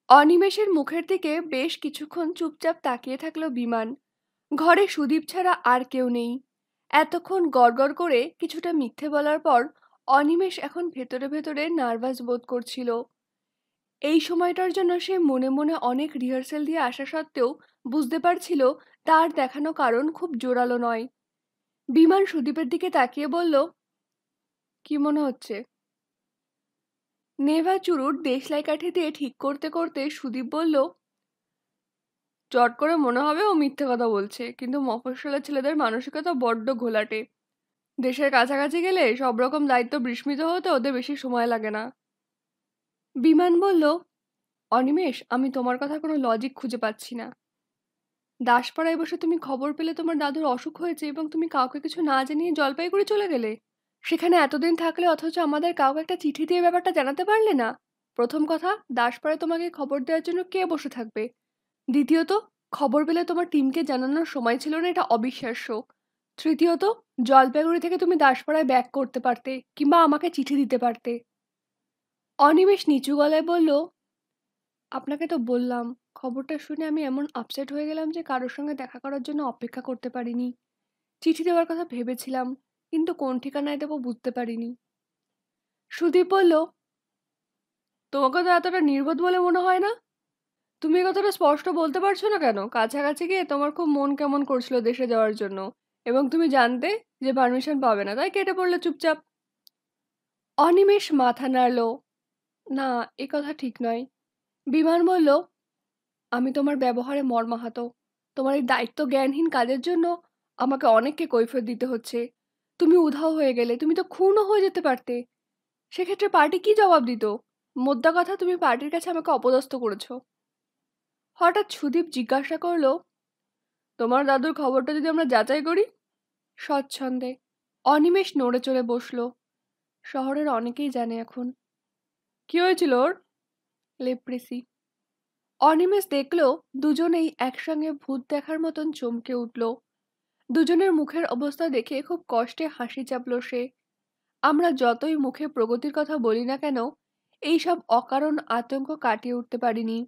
অনিমেষের মুখের দিকে বেশ কিছুক্ষণ চুপচাপ তাকিয়ে থাকলো বিমান। ঘরে সুদীপ ছাড়া আর কেউ নেই। এতক্ষণ গড়গড় করে কিছুটা মিথ্যে বলার পর অনিমেষ এখন ভেতরে ভেতরে নার্ভাস বোধ করছিল। এই সময়টার জন্য সে মনে মনে অনেক রিহার্সেল দিয়ে আসা সত্ত্বেও বুঝতে পারছিল তার দেখানো কারণ খুব জোরালো নয়। বিমান সুদীপের দিকে তাকিয়ে বলল, কি মনে হচ্ছে? নেভা চুরুট দেশলাই কাঠি দিয়ে ঠিক করতে করতে সুদীপ বলল, চট করে মনে হবে ও মিথ্যে কথা বলছে, কিন্তু মফস্বলের ছেলেদের মানসিকতা বড্ড ঘোলাটে। দেশের কাছাকাছি গেলে সব রকম দায়িত্ব বিস্মৃত হতে ওদের বেশি সময় লাগে না। বিমান বলল, অনিমেষ, আমি তোমার কথা কোনো লজিক খুঁজে পাচ্ছি না। দাসপাড়ায় বসে তুমি খবর পেলে তোমার দাদুর অসুখ হয়েছে এবং তুমি কাউকে কিছু না জানিয়ে জলপাইগুড়ি চলে গেলে। সেখানে এতদিন থাকলে অথচ আমাদের কাউকে একটা চিঠি দিয়ে ব্যাপারটা জানাতে পারলে না। প্রথম কথা, দাসপাড়ায় তোমাকে খবর দেওয়ার জন্য কে বসে থাকবে? দ্বিতীয়ত, খবর পেলে তোমার টিমকে জানানোর সময় ছিল না, এটা অবিশ্বাস্য। তৃতীয়ত, জলপাইগুড়ি থেকে তুমি দাসপাড়ায় ব্যাক করতে পারতে কিংবা আমাকে চিঠি দিতে পারতে। অনিমেষ নিচু গলায় বলল, আপনাকে তো বললাম, খবরটা শুনে আমি এমন আপসেট হয়ে গেলাম যে কারোর সঙ্গে দেখা করার জন্য অপেক্ষা করতে পারিনি। চিঠি দেওয়ার কথা ভেবেছিলাম, কিন্তু কোন ঠিকানায় দেবো বুঝতে পারিনি। সুদীপ বলল, তোমাকে তো এতটা নির্বোধ বলে মনে হয় না। তুমি এ কথাটা স্পষ্ট বলতে পারছো না কেন? কাছাকাছি গিয়ে তোমার খুব মন কেমন করছিল দেশে যাওয়ার জন্য, এবং তুমি জানতে যে পারমিশন পাবে না, তাই কেটে পড়লে চুপচাপ। অনিমেষ মাথা নাড়ল, না, এ কথা ঠিক নয়। বিমান বলল, আমি তোমার ব্যবহারে মর্মাহত। তোমার এই দায়িত্ব জ্ঞানহীন কাজের জন্য আমাকে অনেককে কৈফিয়ত দিতে হচ্ছে। তুমি উধাও হয়ে গেলে, তুমি তো খুনও হয়ে যেতে পারতে। সেক্ষেত্রে পার্টি কি জবাব দিত? মোদ্দা কথা, তুমি পার্টির কাছে আমাকে অপদস্থ করেছো। হঠাৎ সুদীপ জিজ্ঞাসা করলো, তোমার দাদুর খবরটা যদি আমরা যাচাই করি? স্বচ্ছন্দে। অনিমেষ নড়ে চড়ে বসল। শহরের অনেকেই জানে এখন। কি হয়েছিল ওর? লেপ্রেসি। অনিমেষ দেখল দুজনেই একসঙ্গে ভূত দেখার মতন চমকে উঠল। দুজনের মুখের অবস্থা দেখে খুব কষ্টে হাসি চাপল সে। আমরা যতই মুখে প্রগতির কথা বলি না কেন, এইসব অকারণ আতঙ্ক কাটিয়ে উঠতে পারিনি।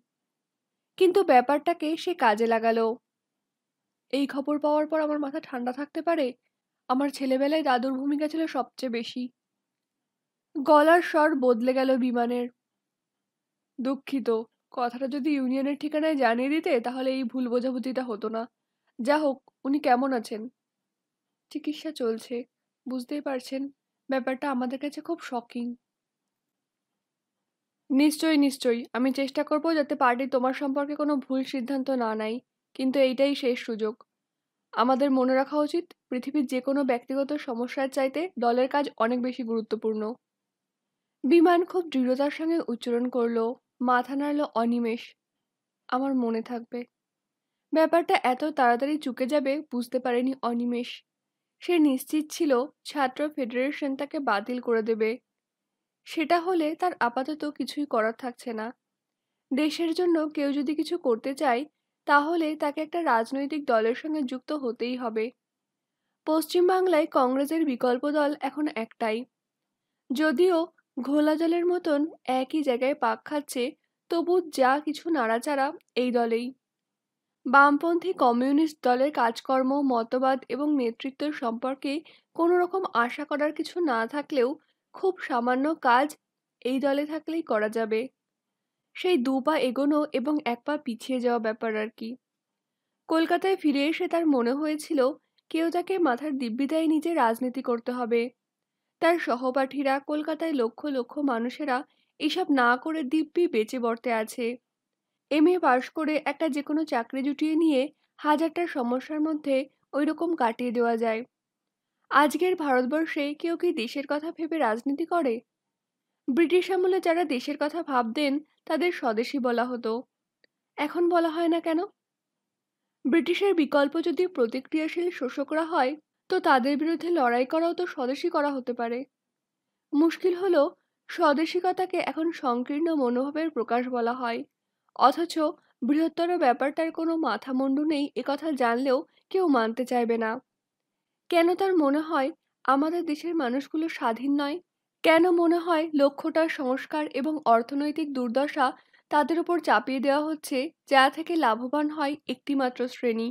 কিন্তু ব্যাপারটাকে সে কাজে লাগালো। এই খবর পাওয়ার পর আমার মাথা ঠান্ডা থাকতে পারে? আমার ছেলেবেলায় দাদুর ভূমিকা ছিল সবচেয়ে বেশি। গলার স্বর বদলে গেল বিমানের। দুঃখিত, কথাটা যদি ইউনিয়নের ঠিকানায় জানিয়ে দিতে তাহলে এই ভুল বোঝাবুঝিটা হতো না। যা হোক, উনি কেমন আছেন? চিকিৎসা চলছে। বুঝতেই পারছেন, ব্যাপারটা আমাদের কাছে খুব শকিং। নিশ্চয়ই নিশ্চয়ই, আমি চেষ্টা করব যাতে পার্টি তোমার সম্পর্কে কোনো ভুল সিদ্ধান্ত না নেয়। কিন্তু এইটাই শেষ সুযোগ। আমাদের মনে রাখা উচিত, পৃথিবীর যে কোনো ব্যক্তিগত সমস্যার চাইতে দলের কাজ অনেক বেশি গুরুত্বপূর্ণ। বিমান খুব দৃঢ়তার সঙ্গে উচ্চারণ করলো। মাথা নাড়ল অনিমেষ। আমার মনে থাকবে। ব্যাপারটা এত তাড়াতাড়ি চুকে যাবে বুঝতে পারেনি অনিমেষ। সে নিশ্চিত ছিল ছাত্র ফেডারেশন তাকে বাতিল করে দেবে। সেটা হলে তার আপাতত কিছুই করার থাকছে না। দেশের জন্য কেউ যদি কিছু করতে চায়, তাহলে তাকে একটা রাজনৈতিক দলের সঙ্গে যুক্ত হতেই হবে। পশ্চিমবাংলায় কংগ্রেসের বিকল্প দল এখন একটাই। যদিও ঘোলা জলের মতন একই জায়গায় পাক খাচ্ছে, তবু যা কিছু নাড়াচাড়া এই দলেই। বামপন্থী কমিউনিস্ট দলের কাজকর্ম, মতবাদ এবং নেতৃত্ব সম্পর্কে কোনো রকম আশা করার কিছু না থাকলেও খুব সামান্য কাজ এই দলে থাকলেই করা যাবে। সেই ২ পা এগোনো এবং ১ পা পিছিয়ে যাওয়া ব্যাপার আর কি। কলকাতায় ফিরে এসে তার মনে হয়েছিল কেউ তাকে মাথার দিব্যি দেয়নি যে রাজনীতি করতে হবে। তার সহপাঠীরা, কলকাতায় লক্ষ লক্ষ মানুষেরা এসব না করে দিব্যি বেঁচে বর্তে আছে। এমএ পাশ করে একটা যে কোনো চাকরি জুটিয়ে নিয়ে হাজারটা সমস্যার মধ্যে ওইরকম কাটিয়ে দেওয়া যায়। আজকের ভারতবর্ষে কেউ কি দেশের কথা ভেবে রাজনীতি করে? ব্রিটিশ আমলে যারা দেশের কথা ভাবতেন তাদের স্বদেশী বলা হতো। এখন বলা হয় না কেন? ব্রিটিশের বিকল্প যদি প্রতিক্রিয়াশীল শোষকরা হয়, তো তাদের বিরুদ্ধে লড়াই করাও তো স্বদেশী করা হতে পারে। মুশকিল হলো, স্বদেশিকতাকে এখন সংকীর্ণ মনোভাবের প্রকাশ বলা হয়, অথচ বৃহত্তর ব্যাপারটার কোনো মাথামুন্ডু নেই একথা জানলেও কেউ মানতে চাইবে না। কেন তার মনে হয় আমাদের দেশের মানুষগুলো স্বাধীন নয়? কেন মনে হয় লক্ষ্যটা সংস্কার এবং অর্থনৈতিক দুর্দশা তাদের উপর চাপিয়ে দেওয়া হচ্ছে, যা থেকে লাভবান হয় একটিমাত্র শ্রেণী।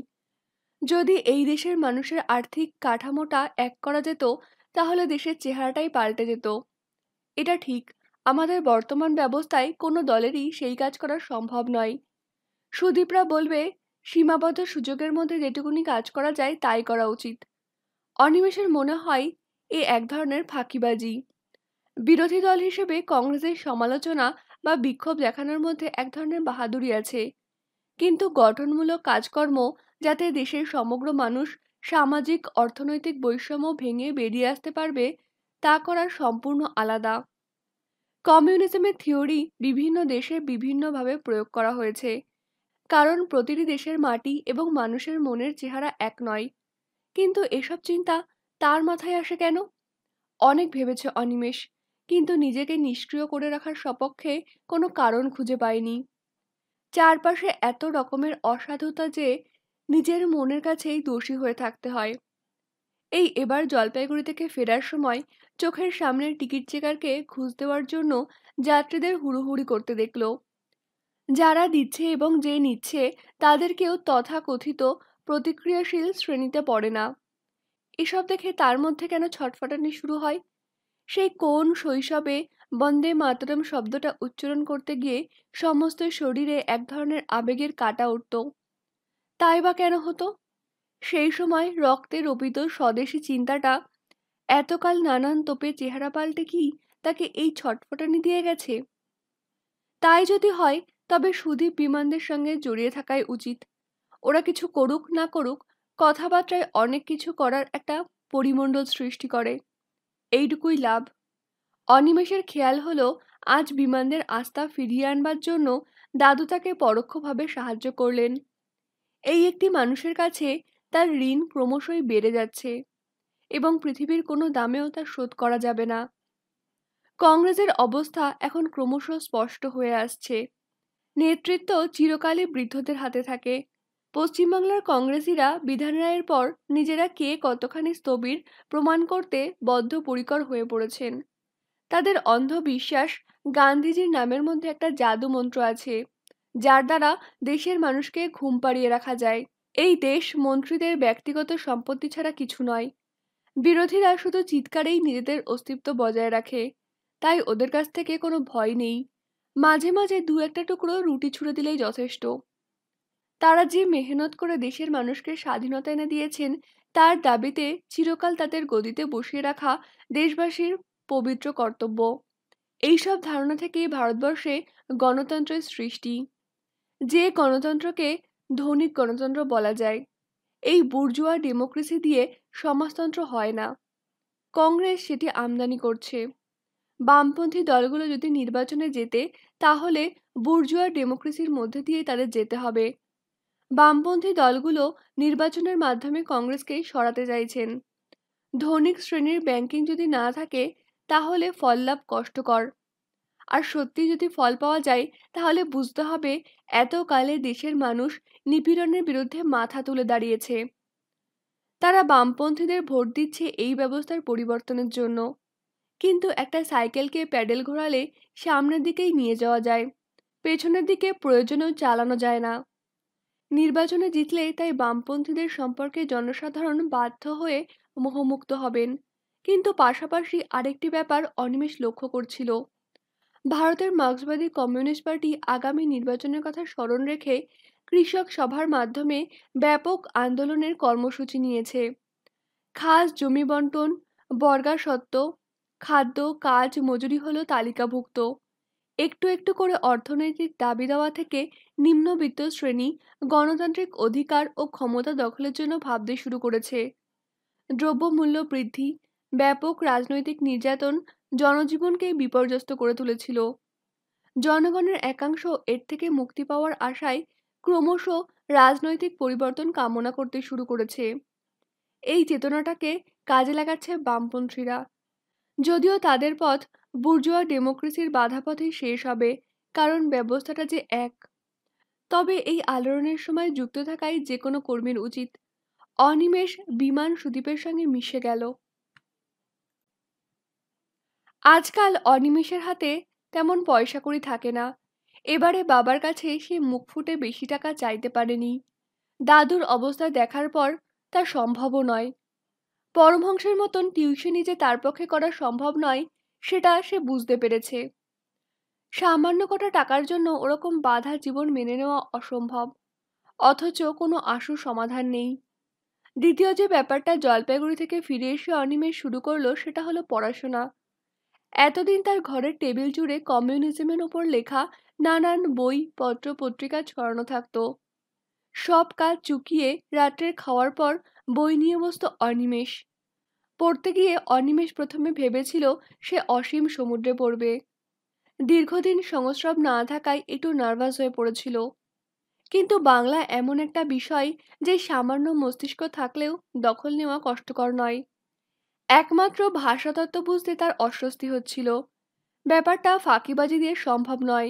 যদি এই দেশের মানুষের আর্থিক কাঠামোটা এক করা যেত, তাহলে দেশের চেহারাটাই পাল্টে যেত। এটা ঠিক, আমাদের বর্তমান ব্যবস্থায় কোনো দলেরই সেই কাজ করা সম্ভব নয়। সুদীপরা বলবে, সীমাবদ্ধ সুযোগের মধ্যে যেটুকুনি কাজ করা যায় তাই করা উচিত। অনিমেষের মনে হয় এ এক ধরনের ফাঁকিবাজি। বিরোধী দল হিসেবে কংগ্রেসের সমালোচনা বা বিক্ষোভ দেখানোর মধ্যে এক ধরনের বাহাদুরি আছে, কিন্তু গঠনমূলক কাজকর্ম, যাতে দেশের সমগ্র মানুষ সামাজিক অর্থনৈতিক বৈষম্য ভেঙে বেরিয়ে আসতে পারবে, তা করা সম্পূর্ণ আলাদা। কমিউনিজমের থিওরি বিভিন্ন দেশে বিভিন্নভাবে প্রয়োগ করা হয়েছে, কারণ প্রতিটি দেশের মাটি এবং মানুষের মনের চেহারা এক নয়। কিন্তু এসব চিন্তা তার মাথায় আসে কেন? অনেক ভেবেছে অনিমেষ, কিন্তু নিজেকে নিষ্ক্রিয় করে রাখার সপক্ষে কোনো কারণ খুঁজে পায়নি। চারপাশে এত রকমের অসাধুতা যে নিজের মনের কাছেই দোষী হয়ে থাকতে হয়। এবার জলপাইগুড়ি থেকে ফেরার সময় চোখের সামনের টিকিট চেকারকে ঘুষ দেওয়ার জন্য যাত্রীদের হুড়োহুড়ি করতে দেখল। যারা দিচ্ছে এবং যে নিচ্ছে তাদেরকেও তথাকথিত প্রতিক্রিয়াশীল শ্রেণীতে পড়ে না। এসব দেখে তার মধ্যে কেন ছটফটানি শুরু হয়? সেই কোন শৈশবে বন্দে মাতরম শব্দটা উচ্চারণ করতে গিয়ে সমস্ত শরীরে এক ধরনের আবেগের কাঁটা উঠত? তাই বা কেন হতো? সেই সময় রক্তে রোপিত স্বদেশী চিন্তাটা এতকাল নানান তোপে চেহারা পাল্টে কি তাকে এই ছটফটানি দিয়ে গেছে? তাই যদি হয়, তবে সুদীপ বিমানদের সঙ্গে জড়িয়ে থাকাই উচিত। ওরা কিছু করুক না করুক, কথাবার্তায় অনেক কিছু করার একটা পরিমণ্ডল সৃষ্টি করে, এইটুকুই লাভ। অনিমেষের খেয়াল হলো, আজ বিমানদের আস্থা ফিরিয়ে আনবার জন্য দাদু তাকে পরোক্ষভাবে সাহায্য করলেন। এই একটি মানুষের কাছে তার ঋণ ক্রমশই বেড়ে যাচ্ছে, এবং পৃথিবীর কোনো দামেও তা শোধ করা যাবে না। কংগ্রেসের অবস্থা এখন ক্রমশ স্পষ্ট হয়ে আসছে। নেতৃত্ব চিরকালই বৃদ্ধদের হাতে থাকে। পশ্চিমবাংলার কংগ্রেসিরা বিধান রায়ের পর নিজেরা কে কতখানি স্থবির প্রমাণ করতে বদ্ধপরিকর হয়ে পড়েছেন। তাদের অন্ধ বিশ্বাস, গান্ধীজির নামের মধ্যে একটা জাদু মন্ত্র আছে, যার দ্বারা দেশের মানুষকে ঘুম পাড়িয়ে রাখা যায়। এই দেশ মন্ত্রীদের ব্যক্তিগত সম্পত্তি ছাড়া কিছু নয়। বিরোধীরা শুধু চিৎকারেই নিজেদের অস্তিত্ব বজায় রাখে, তাই ওদের কাছ থেকে কোনো ভয় নেই। মাঝে মাঝে দু একটা টুকরো রুটি ছুঁড়ে দিলেই যথেষ্ট। তারা যে মেহনত করে দেশের মানুষকে স্বাধীনতা এনে দিয়েছেন, তার দাবিতে চিরকাল তাদের গদিতে বসিয়ে রাখা দেশবাসীর পবিত্র কর্তব্য। এইসব ধারণা থেকেই ভারতবর্ষে গণতন্ত্রের সৃষ্টি। যে গণতন্ত্রকে ধনিক গণতন্ত্র বলা যায়। এই বুর্জুয়া ডেমোক্রেসি দিয়ে সমাজতন্ত্র হয় না। কংগ্রেস সেটি আমদানি করছে। বামপন্থী দলগুলো যদি নির্বাচনে জেতে, তাহলে বুর্জুয়া ডেমোক্রেসির মধ্যে দিয়ে তাদের যেতে হবে। বামপন্থী দলগুলো নির্বাচনের মাধ্যমে কংগ্রেসকে সরাতে চাইছেন। ধনিক শ্রেণীর ব্যাংকিং যদি না থাকে, তাহলে ফল লাভ কষ্টকর। আর সত্যি যদি ফল পাওয়া যায়, তাহলে বুঝতে হবে এতকালে দেশের মানুষ নিপীড়নের বিরুদ্ধে মাথা তুলে দাঁড়িয়েছে। তারা বামপন্থীদের ভোট দিচ্ছে এই ব্যবস্থার পরিবর্তনের জন্য। কিন্তু একটা সাইকেলকে প্যাডেল ঘোরালে সামনের দিকেই নিয়ে যাওয়া যায়, পেছনের দিকে প্রয়োজনেও চালানো যায় না। নির্বাচনে জিতলে তাই বামপন্থীদের সম্পর্কে জনসাধারণ বাধ্য হয়ে মোহমুক্ত হবেন। কিন্তু পাশাপাশি আরেকটি ব্যাপার অনিমেষ লক্ষ্য করছিল। ভারতের মার্ক্সবাদী কমিউনিস্ট পার্টি আগামী নির্বাচনের কথা স্মরণ রেখে কৃষক সভার মাধ্যমে ব্যাপক আন্দোলনের কর্মসূচি নিয়েছে। খাস জমি বন্টন, বর্গাসত্ত্ব, খাদ্য, কাজ, মজুরি হলো তালিকাভুক্ত। একটু একটু করে অর্থনৈতিক দাবি দেওয়া থেকে নিম্নবিত্ত শ্রেণী গণতান্ত্রিক অধিকার ও ক্ষমতা দখলের জন্য ভাবতে শুরু করেছে। দ্রব্যমূল্য বৃদ্ধি, ব্যাপক রাজনৈতিক নির্যাতন জনজীবনকে বিপর্যস্ত করে তুলেছিল। জনগণের একাংশ এর থেকে মুক্তি পাওয়ার আশায় ক্রমশ রাজনৈতিক পরিবর্তন কামনা করতে শুরু করেছে। এই চেতনাটাকে কাজে লাগাচ্ছে বামপন্থীরা। যদিও তাদের পথ বুর্জোয়া ডেমোক্রেসির বাধাপথেই শেষ হবে, কারণ ব্যবস্থাটা যে এক। তবে এই আলোড়নের সময় যুক্ত থাকাই যে কোনো কর্মীর উচিত। অনিমেষ বিমান সুদীপের সঙ্গে মিশে গেল। আজকাল অনিমেষের হাতে তেমন পয়সা কড়ি থাকে না। এবারে বাবার কাছে সে মুখ ফুটে বেশি টাকা চাইতে পারেনি। দাদুর অবস্থা দেখার পর তা সম্ভবও নয়। পরমহংসের মতন টিউশনি যে তার পক্ষে করা সম্ভব নয় সেটা সে বুঝতে পেরেছে। সামান্য কটা টাকার জন্য ওরকম বাঁধা জীবন মেনে নেওয়া অসম্ভব, অথচ কোনো আশু সমাধান নেই। দ্বিতীয় যে ব্যাপারটা জলপাইগুড়ি থেকে ফিরে এসে অনিমেষ শুরু করলো সেটা হলো পড়াশোনা। এতদিন তার ঘরের টেবিল জুড়ে কমিউনিজমের ওপর লেখা নানান বই পত্র পত্রিকা ছড়ানো থাকতো। সব কাজ চুকিয়ে রাত্রের খাওয়ার পর বই নিয়ে বসতো অনিমেষ। পড়তে গিয়ে অনিমেষ প্রথমে ভেবেছিল সে অসীম সমুদ্রে পড়বে। দীর্ঘদিন সংস্রব না থাকায় একটু নার্ভাস হয়ে পড়েছিল। কিন্তু বাংলা এমন একটা বিষয় যে সামান্য মস্তিষ্ক থাকলেও দখল নেওয়া কষ্টকর নয়। একমাত্র ভাষাতত্ত্ব বুঝতে তার অস্বস্তি হচ্ছিল। ব্যাপারটা ফাঁকিবাজি দিয়ে সম্ভব নয়।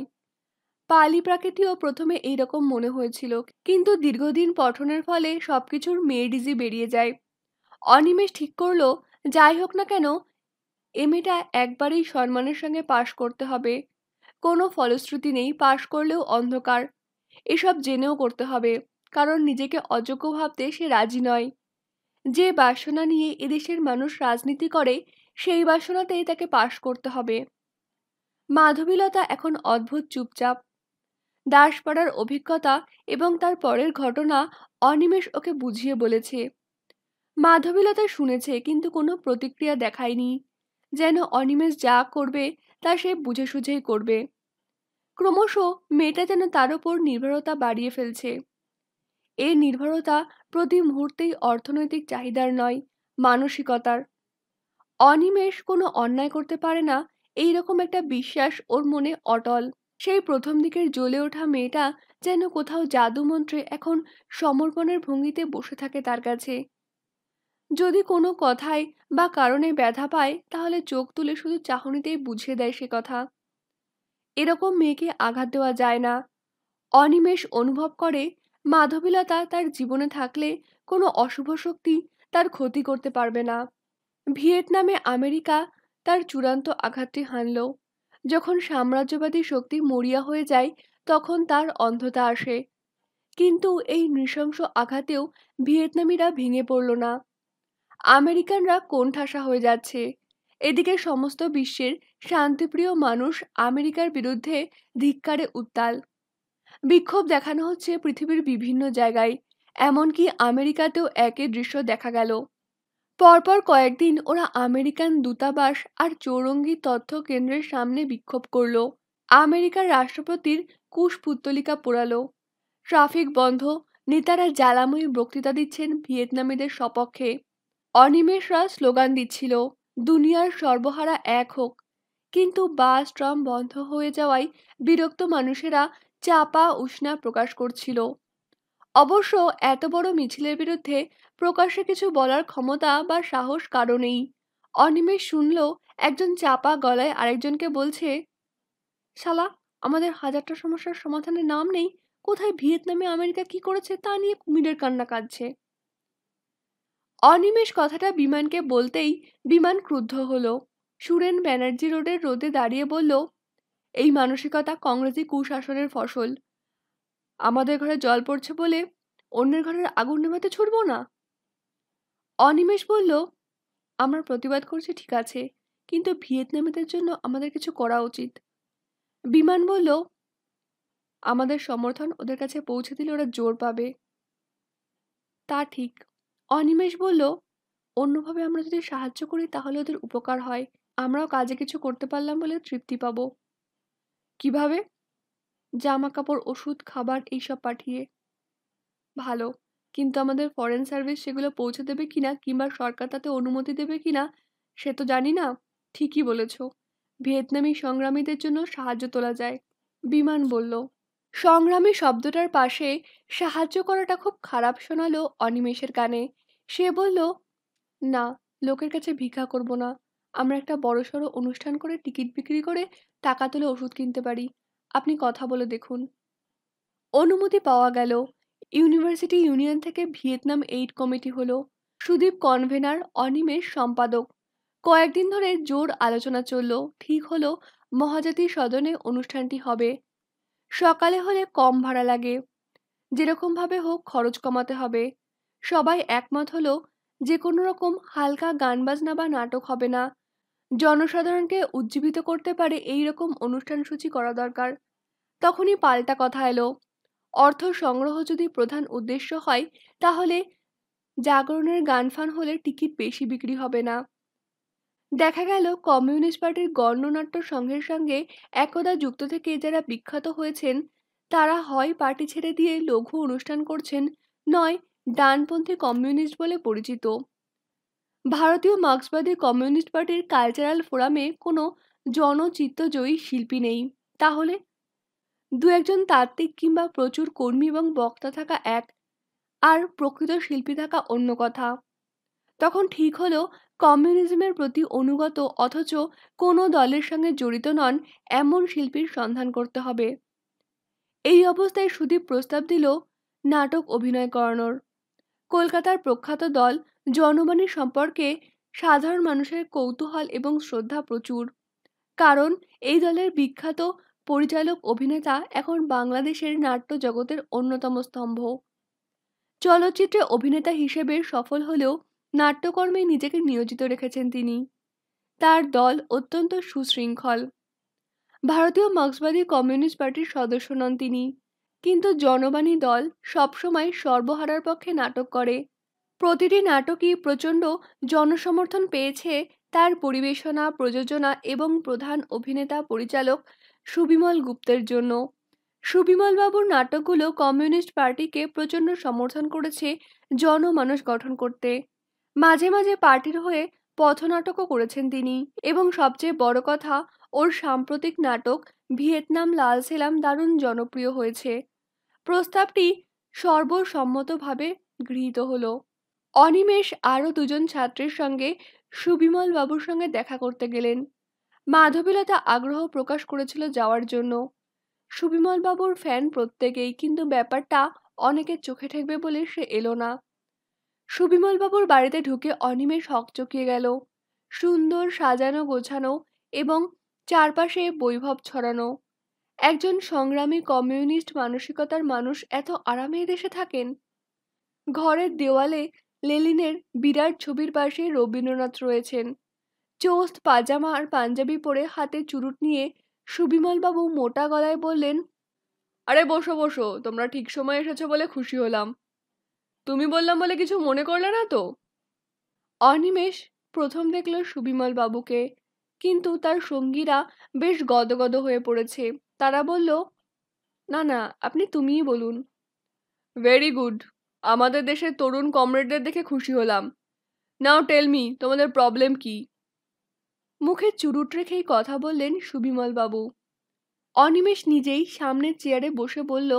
পালি প্রাকৃতিও প্রথমে এইরকম মনে হয়েছিল, কিন্তু দীর্ঘদিন পঠনের ফলে সবকিছুর মেয়েডিজি বেরিয়ে যায়। অনিমেষ ঠিক করলো যাই হোক না কেন এমএটা একবারেই সম্মানের সঙ্গে পাশ করতে হবে। কোনো ফলশ্রুতি নেই, পাশ করলেও অন্ধকার। এসব জেনেও করতে হবে, কারণ নিজেকে অযোগ্য ভাবতে সে রাজি নয়। যে বাসনা নিয়ে এদেশের মানুষ রাজনীতি করে সেই বাসনাতেই তাকে পাশ করতে হবে। মাধবীলতা এখন অদ্ভুত চুপচাপ। দাসপাড়ার অভিজ্ঞতা এবং তার পরের ঘটনা অনিমেষ ওকে বুঝিয়ে বলেছে। মাধবীলতা শুনেছে কিন্তু কোনো প্রতিক্রিয়া দেখায়নি, যেন অনিমেষ যা করবে তা সে বুঝে সুঝেই করবে। ক্রমশ মেয়েটা যেন তার উপর নির্ভরতা বাড়িয়ে ফেলছে। এই নির্ভরতা প্রতি মুহূর্তেই অর্থনৈতিক চাহিদার নয়, মানসিকতার। অনিমেষ কোনো অন্যায় করতে পারে না এইরকম একটা বিশ্বাস ওর মনে অটল। সেই প্রথম দিকের জ্বলে ওঠা মেয়েটা যেন কোথাও জাদুমন্ত্রে এখন সমর্পণের ভঙ্গিতে বসে থাকে তার কাছে। যদি কোনো কথায় বা কারণে ব্যথা পায় তাহলে চোখ তুলে শুধু চাহনিতেই বুঝিয়ে দেয় সে কথা। এরকম মেয়েকে আঘাত দেওয়া যায় না। অনিমেষ অনুভব করে মাধবীলতা তার জীবনে থাকলে কোনো অশুভ শক্তি তার ক্ষতি করতে পারবে না। ভিয়েতনামে আমেরিকা তার চূড়ান্ত আঘাতটি হানল। যখন সাম্রাজ্যবাদী শক্তি মরিয়া হয়ে যায় তখন তার অন্ধতা আসে। কিন্তু এই নৃশংস আঘাতেও ভিয়েতনামিরা ভেঙে পড়ল না। আমেরিকানরা কোণঠাসা হয়ে যাচ্ছে। এদিকে সমস্ত বিশ্বের শান্তিপ্রিয় মানুষ আমেরিকার বিরুদ্ধে ধিক্কারে উত্তাল। বিক্ষোভ দেখানো হচ্ছে পৃথিবীর বিভিন্ন জায়গায়, এমনকি আমেরিকাতেও একই দৃশ্য দেখা গেল। পরপর কয়েকদিন ওরা আমেরিকান দূতাবাস আর চৌরঙ্গি তথ্য কেন্দ্রের সামনে বিক্ষোভ করল। আমেরিকার রাষ্ট্রপতির কুশপুত্তলিকা পোড়ালো। ট্রাফিক বন্ধ, নেতারা জ্বালাময়ী বক্তৃতা দিচ্ছেন ভিয়েতনামীদের সপক্ষে। অনিমেষরা স্লোগান দিচ্ছিল, দুনিয়ার সর্বহারা এক হোক। কিন্তু বাস ট্রাম বন্ধ হয়ে যাওয়ায় বিরক্ত মানুষেরা চাপা উষ্ণা প্রকাশ করছিল। অবশ্য এত বড় মিছিলের বিরুদ্ধে প্রকাশ্যে কিছু বলার ক্ষমতা বা সাহস কারো নেই। অনিমেষ শুনল একজন চাপা গলায় আরেকজনকে বলছে, শালা, আমাদের হাজারটা সমস্যার সমাধানের নাম নেই, কোথায় ভিয়েতনামে আমেরিকা কি করেছে তা নিয়ে কুমিরের কান্না কাঁদছে। অনিমেষ কথাটা বিমানকে বলতেই বিমান ক্রুদ্ধ হলো। সুরেন ব্যানার্জি রোডের রোদে দাঁড়িয়ে বলল, এই মানসিকতা কংগ্রেসি কুশাসনের ফসল। আমাদের ঘরে জল পড়ছে বলে অন্যের ঘরের আগুন নেভাতে ছুটবো না। অনিমেষ বলল, আমরা প্রতিবাদ করছি ঠিক আছে, কিন্তু ভিয়েতনামীদের জন্য আমাদের কিছু করা উচিত। বিমান বলল, আমাদের সমর্থন ওদের কাছে পৌঁছে দিলে ওরা জোর পাবে। তা ঠিক। অনিমেষ বলল, অন্যভাবে আমরা যদি সাহায্য করি তাহলে ওদের উপকার হয়। আমরাও কাজে কিছু করতে পারলাম বলে তৃপ্তি পাবো। কিভাবে? জামা কাপড়, ওষুধ, খাবার এইসব পাঠিয়ে। ভালো, কিন্তু আমাদের ফরেন সার্ভিস সেগুলো পৌঁছে দেবে কিনা কিংবা সরকার তাতে অনুমতি দেবে কিনা সে তো জানি না। ঠিকই বলেছ, ভিয়েতনামি সংগ্রামীদের জন্য সাহায্য তোলা যায়। বিমান বলল। সংগ্রামী শব্দটার পাশে সাহায্য করাটা খুব খারাপ শোনালো অনিমেষের কানে। সে বলল, না, লোকের কাছে ভিক্ষা করব না। আমরা একটা বড়সড় অনুষ্ঠান করে টিকিট বিক্রি করে টাকা তুলে ওষুধ কিনতে পারি। আপনি কথা বলে দেখুন। অনুমতি পাওয়া গেল। ইউনিভার্সিটি ইউনিয়ন থেকে ভিয়েতনাম এইড কমিটি হলো। সুদীপ কনভেনার, অনিমেষ সম্পাদক। কয়েকদিন ধরে জোর আলোচনা চলল। ঠিক হলো মহাজাতি সদনে অনুষ্ঠানটি হবে। সকালে হলে কম ভাড়া লাগে, যেরকমভাবে হোক খরচ কমাতে হবে। সবাই একমত হলো যে কোনো রকম হালকা গান বাজনা বা নাটক হবে না, জনসাধারণকে উজ্জীবিত করতে পারে এই রকম অনুষ্ঠান সূচি করা দরকার। তখনই পাল্টা কথা এলো, অর্থ সংগ্রহ যদি প্রধান উদ্দেশ্য হয় তাহলে জাগরণের গান ফান হলে টিকিট বেশি বিক্রি হবে না। দেখা গেল কমিউনিস্ট পার্টির গণনাট্য সংঘের সঙ্গে একদা যুক্ত থেকে যারা বিখ্যাত হয়েছেন তারা হয় পার্টি ছেড়ে দিয়ে লঘু অনুষ্ঠান করছেন, নয় ডানপন্থী কমিউনিস্ট বলে পরিচিত। ভারতীয় মার্ক্সবাদী কমিউনিস্ট পার্টির কালচারাল ফোরামে কোনো জনচিত্তজয়ী শিল্পী নেই, তাহলে দু একজন তাত্ত্বিক কিংবা প্রচুর কর্মী এবং বক্তা থাকা এক, আর প্রকৃত শিল্পী থাকা অন্য কথা। তখন ঠিক হলো কমিউনিজমের প্রতি অনুগত অথচ কোনো দলের সঙ্গে জড়িত নন এমন শিল্পীর সন্ধান করতে হবে। এই অবস্থায় সুদীপ প্রস্তাব দিল নাটক অভিনয় করানোর। কলকাতার প্রখ্যাত দল জনবাণী সম্পর্কে সাধারণ মানুষের কৌতূহল এবং শ্রদ্ধা প্রচুর, কারণ এই দলের বিখ্যাত পরিচালক অভিনেতা এখন বাংলাদেশের নাট্য জগতের অন্যতম স্তম্ভ। চলচ্চিত্রে অভিনেতা হিসেবে সফল হলেও নাট্যকর্মে নিজেকে নিয়োজিত রেখেছেন তিনি। তার দল অত্যন্ত সুশৃঙ্খল। ভারতীয় মার্ক্সবাদী কমিউনিস্ট পার্টির সদস্য নন তিনি, কিন্তু জনবাণী দল সবসময় সর্বহারার পক্ষে নাটক করে। প্রতিটি নাটকই প্রচণ্ড জনসমর্থন পেয়েছে তার পরিবেশনা, প্রযোজনা এবং প্রধান অভিনেতা পরিচালক সুবিমল গুপ্তের জন্য। সুবিমল বাবুর নাটকগুলো কমিউনিস্ট পার্টিকে প্রচণ্ড সমর্থন করেছে জনমানস গঠন করতে। মাঝে মাঝে পার্টির হয়ে পথনাটকও করেছেন তিনি, এবং সবচেয়ে বড় কথা, ওর সাম্প্রতিক নাটক ভিয়েতনাম লাল সেলাম দারুণ জনপ্রিয় হয়েছে। প্রস্তাবটি সর্বসম্মতভাবে গৃহীত হলো। অনিমেষ আরও দুজন ছাত্রের সঙ্গে সুবিমল বাবুর সঙ্গে দেখা করতে গেলেন। মাধবীলতা আগ্রহ প্রকাশ করেছিল যাওয়ার জন্য। সুবিমল বাবুর ফ্যান প্রত্যেকেই, কিন্তু ব্যাপারটা অনেকের চোখে ঠেকবে বলে সে এলো না। সুবিমল বাবুর বাড়িতে ঢুকে অনিমেষ হকচকিয়ে গেল। সুন্দর সাজানো গোছানো এবং চারপাশে বৈভব ছড়ানো। একজন সংগ্রামী কমিউনিস্ট মানসিকতার মানুষ এত আরামে দেশে থাকেন। ঘরের দেওয়ালে লেনিনের বিরাট ছবির পাশে রবীন্দ্রনাথ রয়েছেন। চোস্ত পাজামা আর পাঞ্জাবি পরে হাতে চুরুট নিয়ে সুবিমল বাবু মোটা গলায় বললেন, আরে বসো বসো, তোমরা ঠিক সময় এসেছো বলে খুশি হলাম। তুমি বললাম বলে কিছু মনে করলে না তো? অনিমেষ প্রথম দেখল সুবিমল বাবুকে, কিন্তু তার সঙ্গীরা বেশ গদগদ হয়ে পড়েছে। তারা বলল, না না, আপনি তুমিই বলুন। ভেরি গুড, আমাদের দেশের তরুণ কমরেডদের দেখে খুশি হলাম। নাও টেল মি, তোমাদের প্রবলেম কি? মুখে চুরুট রেখেই কথা বললেন সুবিমল বাবু। অনিমেষ নিজেই সামনের চেয়ারে বসে বলল,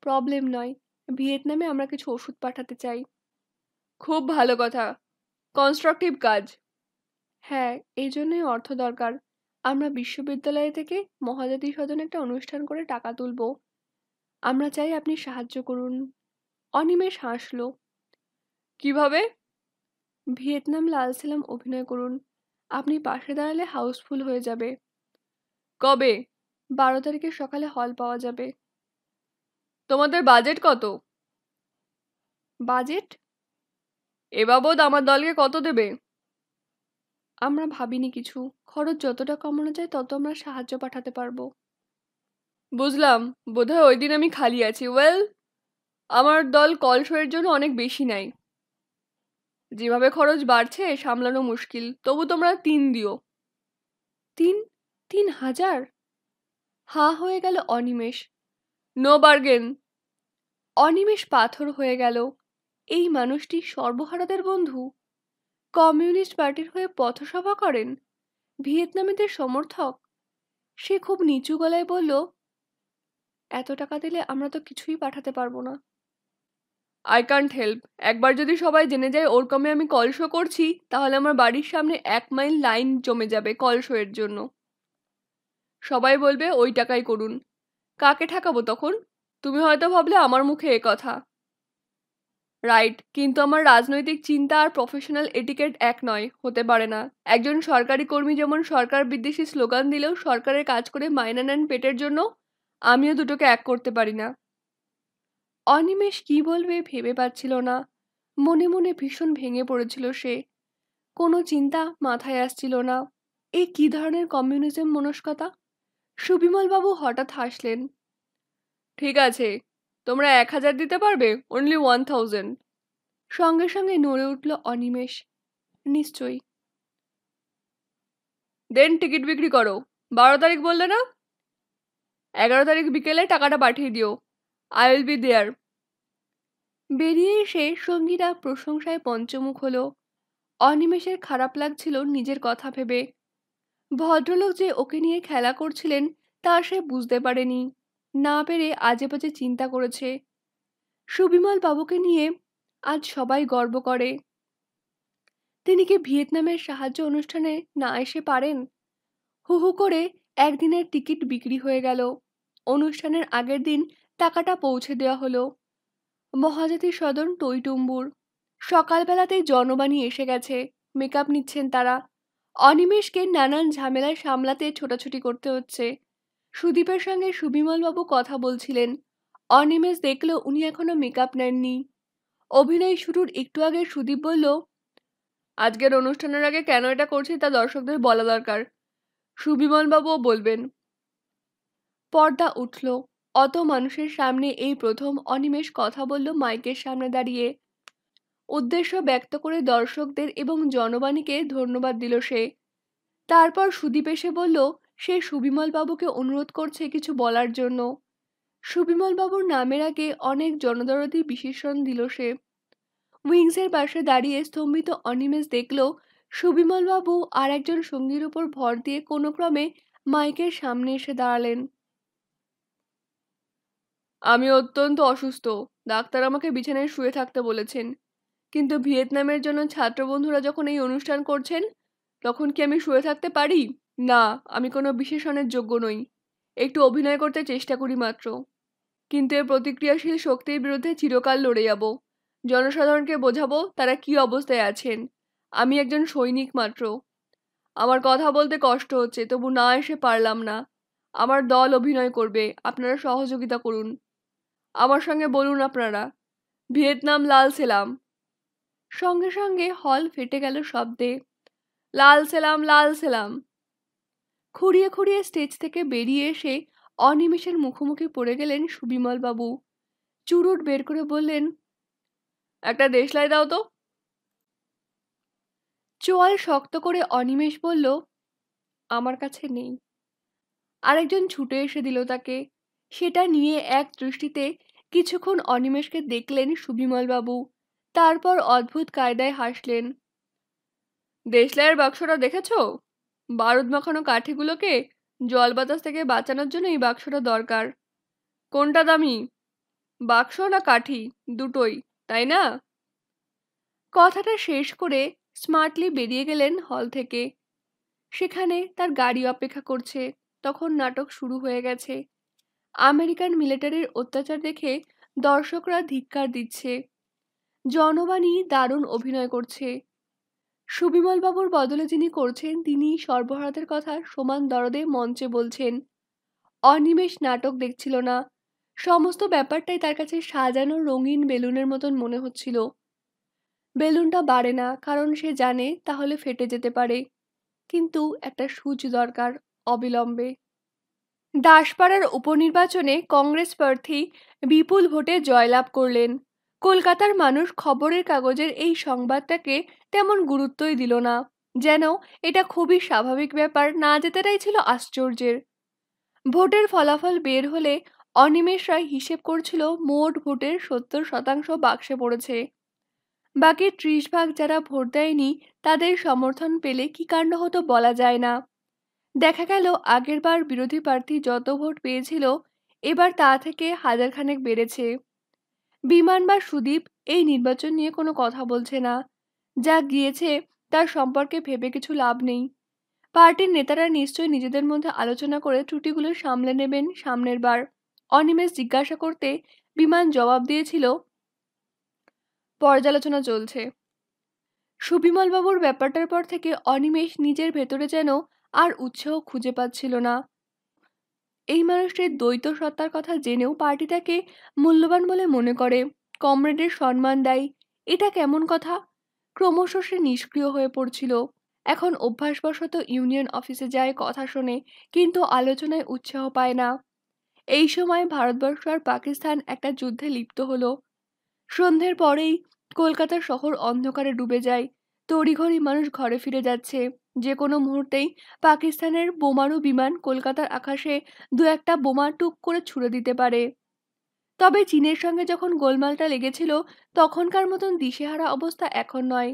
প্রবলেম নয়, ভিয়েতনামে আমরা কিছু ওষুধ পাঠাতে চাই। খুব ভালো কথা, কনস্ট্রাকটিভ কাজ। হ্যাঁ, এই জন্যই অর্থ দরকার। আমরা বিশ্ববিদ্যালয় থেকে মহাজাতি সদনে একটা অনুষ্ঠান করে টাকা তুলব। আমরা চাই আপনি সাহায্য করুন। অনিমেষ হাসল। কিভাবে? ভিয়েতনাম লাল সেলাম অভিনয় করুন। আপনি পাশে দাঁড়ালে হাউসফুল হয়ে যাবে। কবে? 12 তারিখে সকালে হল পাওয়া যাবে। তোমাদের বাজেট কত? বাজেট? এ বাবদ আমার দলকে কত দেবে? আমরা ভাবিনি কিছু। খরচ যতটা কমানো যায় তত আমরা সাহায্য পাঠাতে পারবো। বুঝলাম, বোধহয় ওই দিন আমি খালি আছি। ওয়েল, আমার দল কল শোয়ের জন্য অনেক বেশি নেয়। যেভাবে খরচ বাড়ছে সামলানো মুশকিল, তবু তোমরা 3 দিও। 3,000? হাঁ হয়ে গেল অনিমেষ। No bargain. অনিমেষ পাথর হয়ে গেল। এই মানুষটি সর্বহারাদের বন্ধু, কমিউনিস্ট পার্টির হয়ে পথসভা করেন, ভিয়েতনামীদের সমর্থক। সে খুব নিচু গলায় বলল, এত টাকা দিলে আমরা তো কিছুই পাঠাতে পারবো না। I can't help. একবার যদি সবাই জেনে যায় ওর কমে আমি কল শো করছি, তাহলে আমার বাড়ির সামনে 1 মাইল লাইন জমে যাবে কল শোয়ের জন্য। সবাই বলবে ওই টাকাই করুন। কাকে ঠেকাবো তখন? তুমি হয়তো ভাবলে আমার মুখে এ কথা। রাইট, কিন্তু আমার রাজনৈতিক চিন্তা আর প্রফেশনাল এটিকেট এক নয়, হতে পারে না। একজন সরকারি কর্মী যেমন সরকার বিদ্বেষী স্লোগান দিলেও সরকারের কাজ করে মাইনে নেন পেটের জন্য, আমিও দুটোকে এক করতে পারি না। অনিমেষ কি বলবে ভেবে পাচ্ছিল না। মনে মনে ভীষণ ভেঙে পড়েছিল সে। কোনো চিন্তা মাথায় আসছিল না। এ কি ধরনের কমিউনিজম মনস্কতা? সুবিমল বাবু হঠাৎ হাসলেন। ঠিক আছে, তোমরা 1000 দিতে পারবে? অনলি 1000। সঙ্গে সঙ্গে নড়ে উঠল অনিমেষ। নিশ্চয়ই। দেন টিকিট বিক্রি করো। 12 তারিখ বললে না? 11 তারিখ বিকেলে টাকাটা পাঠিয়ে দিও। I will be there. বেরিয়ে এসে সঙ্গীরা প্রশংসায় পঞ্চমুখ হলো। অনিমেষের খারাপ লাগছিল নিজের কথা ভেবে। ভদ্রলোক যে ওকে নিয়ে খেলা করছিলেন তা সে বুঝতে পারেনি। না পেরে আজে বাজে চিন্তা করেছে। সুবিমল বাবুকে নিয়ে আজ সবাই গর্ব করে। তিনি কি ভিয়েতনামের সাহায্য অনুষ্ঠানে না এসে পারেন? হু হু করে একদিনের টিকিট বিক্রি হয়ে গেল। অনুষ্ঠানের আগের দিন টাকাটা পৌঁছে দেওয়া হলো। মহাজাতি সদন টইটুম্বুর। সকালবেলাতেই জনবাণী এসে গেছে। মেকআপ নিচ্ছেন তারা। অনিমেষকে নানান ঝামেলায় সামলাতে ছোটাছুটি করতে হচ্ছে। সুদীপের সঙ্গে সুবিমলবাবু কথা বলছিলেন। অনিমেষ দেখল উনি এখনো মেকআপ নেননি। অভিনয় শুরুর একটু আগে সুদীপ বলল, আজকের অনুষ্ঠানের আগে কেন এটা করছি তা দর্শকদের বলা দরকার। সুবিমলবাবুও বলবেন। পর্দা উঠল। অত মানুষের সামনে এই প্রথম অনিমেষ কথা বলল মাইকের সামনে দাঁড়িয়ে। উদ্দেশ্য ব্যক্ত করে দর্শকদের এবং জনবাণীকে ধন্যবাদ দিল সে। তারপর সুদীপ এসে বলল সে সুবিমল বাবুকে অনুরোধ করছে কিছু বলার জন্য। সুবিমল বাবুর নামের আগে অনেক জনদরদি বিশেষণ দিল সে। উইংসের পাশে দাঁড়িয়ে স্তম্ভিত অনিমেষ দেখল সুবিমল বাবু আর একজন সঙ্গীর উপর ভর দিয়ে কোনো ক্রমে মাইকের সামনে এসে দাঁড়ালেন। আমি অত্যন্ত অসুস্থ। ডাক্তার আমাকে বিছানায় শুয়ে থাকতে বলেছেন। কিন্তু ভিয়েতনামের জন্য ছাত্র বন্ধুরা যখন এই অনুষ্ঠান করছেন, তখন কি আমি শুয়ে থাকতে পারি? না, আমি কোনো বিশেষণের যোগ্য নই। একটু অভিনয় করতে চেষ্টা করি মাত্র। কিন্তু এর প্রতিক্রিয়াশীল শক্তির বিরুদ্ধে চিরকাল লড়ে যাব। জনসাধারণকে বোঝাবো তারা কি অবস্থায় আছেন। আমি একজন সৈনিক মাত্র। আমার কথা বলতে কষ্ট হচ্ছে, তবু না এসে পারলাম না। আমার দল অভিনয় করবে, আপনারা সহযোগিতা করুন। আমার সঙ্গে বলুন আপনারা, ভিয়েতনাম লাল সেলাম। সঙ্গে সঙ্গে হল ফেটে গেল শব্দে। লাল সেলাম, লাল সেলাম। খুঁড়িয়ে খুঁড়িয়ে স্টেজ থেকে বেরিয়ে এসে অনিমেষের মুখোমুখি পড়ে গেলেন সুবিমল বাবু। চুরুট বের করে বললেন, একটা দেশলাই দাও তো। চোয়াল শক্ত করে অনিমেষ বলল, আমার কাছে নেই। আরেকজন ছুটে এসে দিল তাকে। সেটা নিয়ে এক দৃষ্টিতে কিছুক্ষণ অনিমেষকে দেখলেন সুবিমল বাবু। তারপর অদ্ভুত কায়দায় হাসলেন। দেশলাইয়ের বাক্সটা দেখেছো? বারুদ মাখানো কাঠিগুলোকে জল বাতাস থেকে বাঁচানোর জন্য এই বাক্সটা দরকার। কোনটা দামি, বাক্স না কাঠি? দুটোই, তাই না? কথাটা শেষ করে স্মার্টলি বেরিয়ে গেলেন হল থেকে। সেখানে তার গাড়ি অপেক্ষা করছে। তখন নাটক শুরু হয়ে গেছে। আমেরিকান মিলিটারির অত্যাচার দেখে দর্শকরা ধিক্কার দিচ্ছে। জনবাণী দারুণ অভিনয় করছে। সুবিমল বাবুর বদলে যিনি করছেন তিনি সর্বহারাদের কথা সমান দরদে মঞ্চে বলছেন। অনিমেষ নাটক দেখছিল না। সমস্ত ব্যাপারটাই তার কাছে সাজানো রঙিন বেলুনের মতন মনে হচ্ছিল। বেলুনটা বাড়ে না, কারণ সে জানে তাহলে ফেটে যেতে পারে। কিন্তু একটা সুচ দরকার, অবিলম্বে। দাসপাড়ার উপনির্বাচনে কংগ্রেস প্রার্থী বিপুল ভোটে জয়লাভ করলেন। কলকাতার মানুষ খবরের কাগজের এই সংবাদটাকে তেমন গুরুত্বই দিল না। যেন এটা খুবই স্বাভাবিক ব্যাপার, না জেতাটাই ছিল আশ্চর্যের। ভোটের ফলাফল বের হলে অনিমেষ রায় হিসেব করছিল মোট ভোটের 70% বাক্সে পড়েছে। বাকি 30 ভাগ যারা ভোট দেয়নি তাদের সমর্থন পেলে কি কাণ্ড হতো বলা যায় না। দেখা গেল আগেরবার বিরোধী প্রার্থী যত ভোট পেয়েছিল এবার তা থেকে হাজারখানেক বেড়েছে। বিমান বা সুদীপ এই নির্বাচন নিয়ে কোনো কথা বলছে না। যা গিয়েছে তার সম্পর্কে ভেবে কিছু লাভ নেই। পার্টির নেতারা নিশ্চয়ই নিজেদের মধ্যে আলোচনা করে ত্রুটিগুলো সামলে নেবেন সামনের বার। অনিমেষ জিজ্ঞাসা করতে বিমান জবাব দিয়েছিল, পর্যালোচনা চলছে। সুবিমল বাবুর ব্যাপারটার পর থেকে অনিমেষ নিজের ভেতরে যেন আর উৎসাহ খুঁজে পাচ্ছিল না। এই মানুষটির দ্বৈত সত্তার কথা জেনেও পার্টি তাকে মূল্যবান বলে মনে করে, কমরেডের সম্মান দেয়। এটা কেমন কথা? ক্রমশ সে নিষ্ক্রিয় হয়ে পড়ছিল। এখন অভ্যাসবশত ইউনিয়ন অফিসে যায়, কথা শোনে, কিন্তু আলোচনায় উৎসাহ পায় না। এই সময় ভারতবর্ষ আর পাকিস্তান একটা যুদ্ধে লিপ্ত হলো। সন্ধ্যের পরেই কলকাতা শহর অন্ধকারে ডুবে যায়। তড়িঘড়ি মানুষ ঘরে ফিরে যাচ্ছে। যে কোনো মুহূর্তেই পাকিস্তানের বোমারু বিমান কলকাতার আকাশে দু একটা বোমা টুপ করে ছুড়ে দিতে পারে। তবে চীনের সঙ্গে যখন গোলমালটা লেগেছিল, তখনকার মতন দিশেহারা অবস্থা এখন নয়।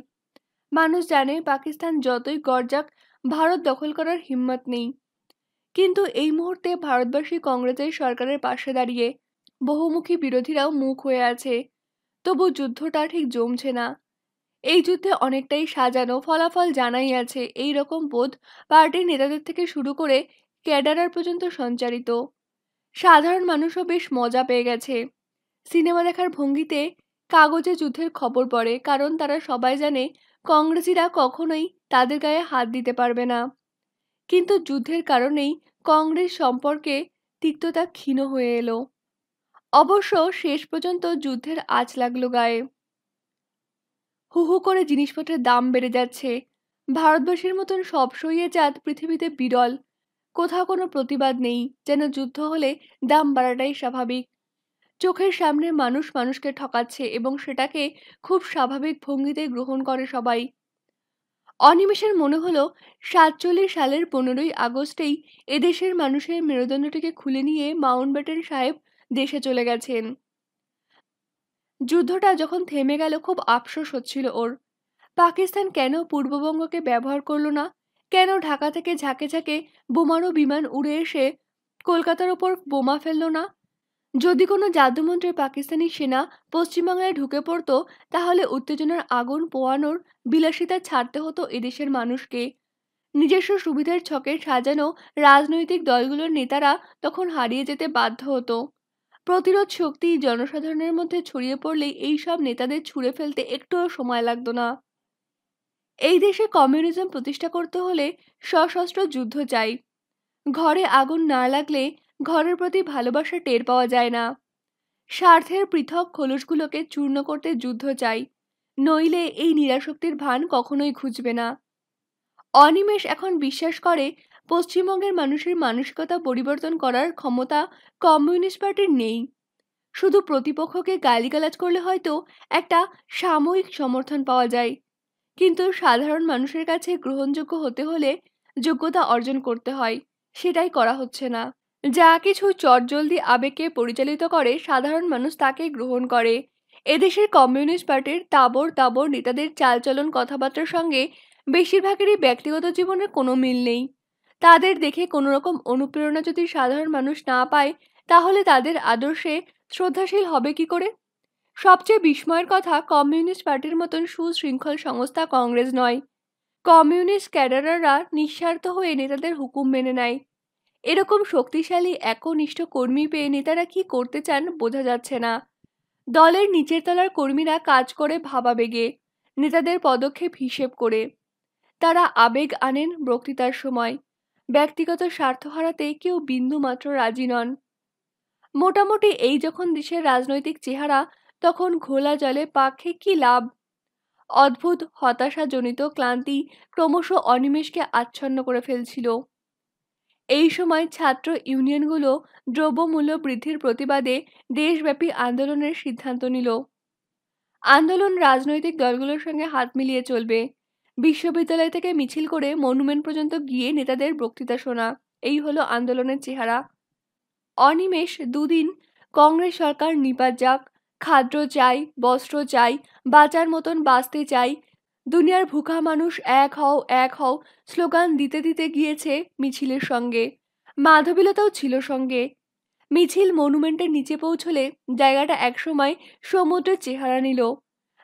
মানুষ জানে পাকিস্তান যতই গর্জাক, ভারত দখল করার হিম্মত নেই। কিন্তু এই মুহূর্তে ভারতবাসী কংগ্রেসের সরকারের পাশে দাঁড়িয়ে, বহুমুখী বিরোধীরাও মুখ হয়ে আছে। তবু যুদ্ধটা ঠিক জমছে না। এই যুদ্ধে অনেকটাই সাজানো, ফলাফল জানাই আছে, এই রকম বোধ পার্টির নেতাদের থেকে শুরু করে ক্যাডারার পর্যন্ত সঞ্চারিত। সাধারণ মানুষও বেশ মজা পেয়ে গেছে। সিনেমা দেখার ভঙ্গিতে কাগজে যুদ্ধের খবর পড়ে, কারণ তারা সবাই জানে কংগ্রেসিরা কখনোই তাদের গায়ে হাত দিতে পারবে না। কিন্তু যুদ্ধের কারণেই কংগ্রেস সম্পর্কে তিক্ততা ক্ষীণ হয়ে এলো। অবশ্য শেষ পর্যন্ত যুদ্ধের আঁচ লাগলো গায়ে। হু হু করে জিনিসপত্রের দাম বেড়ে যাচ্ছে। ভারতবাসীর মতন সব সইয়ে জাত পৃথিবীতে বিরল। কোথাও কোনো প্রতিবাদ নেই, যেন যুদ্ধ হলে দাম বাড়াটাই স্বাভাবিক। চোখের সামনে মানুষ মানুষকে ঠকাচ্ছে এবং সেটাকে খুব স্বাভাবিক ভঙ্গিতে গ্রহণ করে সবাই। অনিমেষের মনে হলো 47 সালের 15ই আগস্টেই এদেশের মানুষের মেরুদণ্ডটিকে খুলে নিয়ে মাউন্টব্যাটেন সাহেব দেশে চলে গেছেন। যুদ্ধটা যখন থেমে গেল খুব আফসোস হচ্ছিল ওর। পাকিস্তান কেন পূর্ববঙ্গকে ব্যবহার করলো না? কেন ঢাকা থেকে ঝাঁকে ঝাঁকে বোমারু বিমান উড়ে এসে কলকাতার ওপর বোমা ফেললো না? যদি কোনো জাদুমন্ত্রে পাকিস্তানি সেনা পশ্চিমবাংলায় ঢুকে পড়তো, তাহলে উত্তেজনার আগুন পোয়ানোর বিলাসিতা ছাড়তে হতো এদেশের মানুষকে। নিজস্ব সুবিধার ছকে সাজানো রাজনৈতিক দলগুলোর নেতারা তখন হারিয়ে যেতে বাধ্য হতো। প্রতিরোধ শক্তি জনসাধারণের মধ্যে ছড়িয়ে পড়লেই এই সব নেতাদের ছুঁড়ে ফেলতে একটুও সময় লাগতো না। এই দেশে কমিউনিজম প্রতিষ্ঠা করতে হলে সশস্ত্র যুদ্ধ চাই। ঘরে আগুন না লাগলে ঘরের প্রতি ভালোবাসা টের পাওয়া যায় না। স্বার্থের পৃথক খোলসগুলোকে চূর্ণ করতে যুদ্ধ চাই, নইলে এই নিরাশক্তির ভান কখনোই ঘুচবে না। অনিমেষ এখন বিশ্বাস করে পশ্চিমবঙ্গের মানুষের মানসিকতা পরিবর্তন করার ক্ষমতা কমিউনিস্ট পার্টির নেই। শুধু প্রতিপক্ষকে গালিগালাজ করলে হয়তো একটা সাময়িক সমর্থন পাওয়া যায়, কিন্তু সাধারণ মানুষের কাছে গ্রহণযোগ্য হতে হলে যোগ্যতা অর্জন করতে হয়। সেটাই করা হচ্ছে না। যা কিছু চটজলদি আবেগকে পরিচালিত করে, সাধারণ মানুষ তাকে গ্রহণ করে। এদেশের কমিউনিস্ট পার্টির তাবড় তাবড় নেতাদের চালচলন কথাবার্তার সঙ্গে বেশিরভাগেরই ব্যক্তিগত জীবনের কোনো মিল নেই। তাদের দেখে কোনো রকম অনুপ্রেরণা যদি সাধারণ মানুষ না পায়, তাহলে তাদের আদর্শে শ্রদ্ধাশীল হবে কি করে? সবচেয়ে বিস্ময়ের কথা, কমিউনিস্ট পার্টির মতন সুশৃঙ্খল সংস্থা কংগ্রেস নয়। কমিউনিস্ট ক্যাডাররা নিঃস্বার্থ হয়ে নেতাদের হুকুম মেনে নেয়। এরকম শক্তিশালী একনিষ্ঠ কর্মী পেয়ে নেতারা কি করতে চান বোঝা যাচ্ছে না। দলের নিচের তলার কর্মীরা কাজ করে ভাবাবেগে, নেতাদের পদক্ষেপ হিসেব করে। তারা আবেগ আনেন বক্তৃতার সময়। ব্যক্তিগত স্বার্থ হারাতে কেউ বিন্দুমাত্র রাজি নন। মোটামুটি এই যখন দেশের রাজনৈতিক চেহারা, তখন ঘোলা জলে পাখে কি লাভ? অদ্ভুত হতাশাজনিত ক্লান্তি ক্রমশ অনিমেষকে আচ্ছন্ন করে ফেলছিল। এই সময় ছাত্র ইউনিয়নগুলো দ্রব্যমূল্য বৃদ্ধির প্রতিবাদে দেশব্যাপী আন্দোলনের সিদ্ধান্ত নিল। আন্দোলন রাজনৈতিক দলগুলোর সঙ্গে হাত মিলিয়ে চলবে। বিশ্ববিদ্যালয় থেকে মিছিল করে মনুমেন্ট পর্যন্ত গিয়ে নেতাদের বক্তৃতা শোনা, এই হলো আন্দোলনের চেহারা। অনিমেষ দুদিন কংগ্রেস সরকার নিপাত যাক, খাদ্য চাই, বস্ত্র চাই, বাঁচার মতন বাঁচতে চাই, দুনিয়ার ভুখা মানুষ এক হও এক হও স্লোগান দিতে দিতে গিয়েছে মিছিলের সঙ্গে। মাধবীলতাও ছিল সঙ্গে। মিছিল মনুমেন্টের নিচে পৌঁছলে জায়গাটা একসময় সমুদ্রের চেহারা নিল।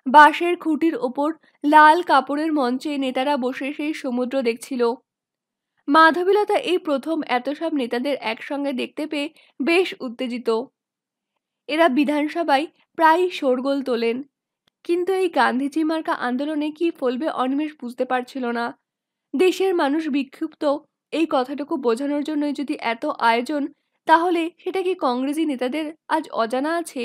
বাঁশের খুঁটির ওপর লাল কাপড়ের মঞ্চে নেতারা বসে সেই সমুদ্র দেখছিল। মাধবীলতা এই প্রথম এত সব নেতাদের একসঙ্গে দেখতে পেয়ে বেশ উত্তেজিত। এরা বিধানসভায় প্রায় শোরগোল তোলেন, কিন্তু এই গান্ধীজি মার্কা আন্দোলনে কি ফলবে অনিমেষ বুঝতে পারছিল না। দেশের মানুষ বিক্ষুব্ধ, এই কথাটুকু বোঝানোর জন্যই যদি এত আয়োজন, তাহলে সেটা কি কংগ্রেসি নেতাদের আজ অজানা আছে?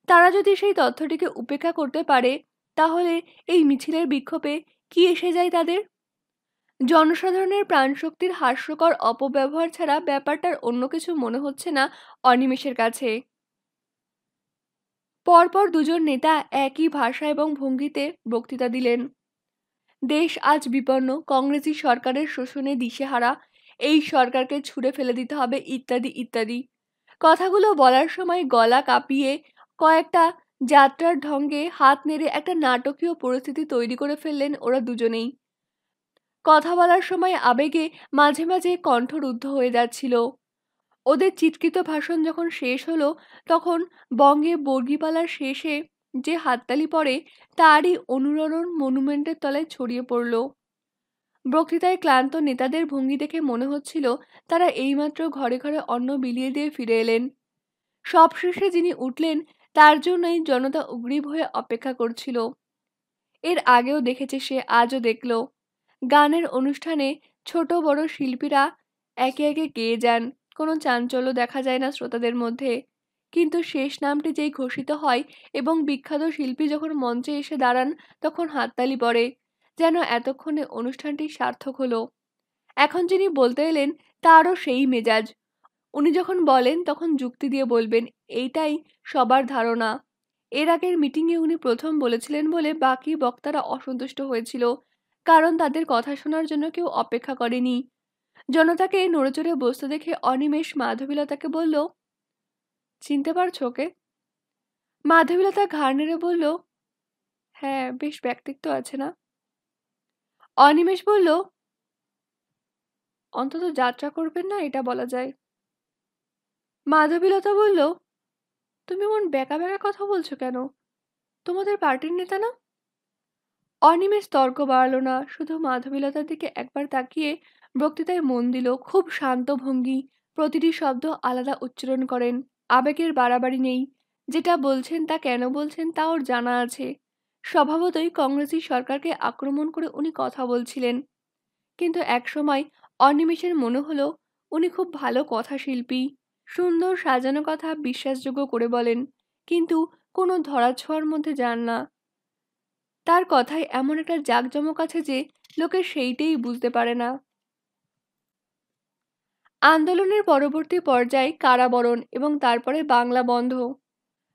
তারা যদি সেই তথ্যটিকে উপেক্ষা করতে পারে, তাহলে এই মিছিলের বিক্ষোভে কি এসে যায় তাদের? জনসাধারণের প্রাণশক্তির হাস্যকর অপব্যবহার ছাড়া ব্যাপারটার অন্য কিছু মনে হচ্ছে না অনিমেষের কাছে। পরপর দুজন নেতা একই ভাষা এবং ভঙ্গিতে বক্তৃতা দিলেন। দেশ আজ বিপন্ন, কংগ্রেসি সরকারের শোষণে দিশেহারা, এই সরকারকে ছুঁড়ে ফেলে দিতে হবে ইত্যাদি ইত্যাদি। কথাগুলো বলার সময় গলা কাঁপিয়ে কয়েকটা যাত্রার ঢঙ্গে হাত নেড়ে একটা নাটকীয় পরিস্থিতি তৈরি করে ফেললেন ওরা দুজনেই। কথা বলার সময় আবেগে মাঝে মাঝে কণ্ঠরুদ্ধ হয়ে যাচ্ছিল। ওদের চিৎকৃত ভাষণ যখন শেষ হলো, তখন বঙ্গে বর্গীপালার শেষে যে হাততালি পড়ে, তারই অনুরণন মনুমেন্টের তলায় ছড়িয়ে পড়ল। বক্তৃতায় ক্লান্ত নেতাদের ভঙ্গি দেখে মনে হচ্ছিল তারা এইমাত্র ঘরে ঘরে অন্ন বিলিয়ে দিয়ে ফিরে এলেন। সবশেষে যিনি উঠলেন, তার জন্যই জনতা উগ্রীব হয়ে অপেক্ষা করছিল। এর আগেও দেখেছে সে, আজও দেখল। গানের অনুষ্ঠানে ছোট বড় শিল্পীরা একে একে গেয়ে যান, কোনো চাঞ্চল্য দেখা যায় না শ্রোতাদের মধ্যে। কিন্তু শেষ নামটি যেই ঘোষিত হয় এবং বিখ্যাত শিল্পী যখন মঞ্চে এসে দাঁড়ান, তখন হাততালি পড়ে, যেন এতক্ষণে অনুষ্ঠানটি সার্থক হলো। এখন যিনি বলতে এলেন, তারও সেই মেজাজ। উনি যখন বলেন তখন যুক্তি দিয়ে বলবেন, এইটাই সবার ধারণা। এর আগের মিটিংয়ে উনি প্রথম বলেছিলেন বলে বাকি বক্তারা অসন্তুষ্ট হয়েছিল, কারণ তাদের কথা শোনার জন্য কেউ অপেক্ষা করেনি। জনতাকে নড়েচড়ে বসতে দেখে অনিমেষ মাধবীলতাকে বলল, চিনতে পারছো ওকে? মাধবীলতা ঘাড় নেড়ে বলল, হ্যাঁ, বেশ ব্যক্তিত্ব আছে না? অনিমেষ বলল, অন্তত যাত্রা করবেন না, এটা বলা যায়। মাধবীলতা বলল, তুমি এমন বেকা বেকা কথা বলছো কেন? তোমাদের পার্টির নেতা না? অনিমেষ তর্ক বাড়াল না, শুধু মাধবীলতার দিকে একবার তাকিয়ে বক্তৃতায় মন দিল। খুব শান্ত ভঙ্গি, প্রতিটি শব্দ আলাদা উচ্চারণ করেন, আবেগের বাড়াবাড়ি নেই। যেটা বলছেন তা কেন বলছেন তা ওর জানা আছে। স্বভাবতই কংগ্রেসি সরকারকে আক্রমণ করে উনি কথা বলছিলেন। কিন্তু একসময় অনিমেষের মনে হলো উনি খুব ভালো কথাশিল্পী, সুন্দর সাজানো কথা বিশ্বাসযোগ্য করে বলেন, কিন্তু কোনো ধরাছোঁয়ার মধ্যে যান না। তার কথায় এমন একটা জাঁকজমক আছে যে লোকে সেইটেই বুঝতে পারে না। আন্দোলনের পরবর্তী পর্যায়ে কারাবরণ এবং তারপরে বাংলা বন্ধ।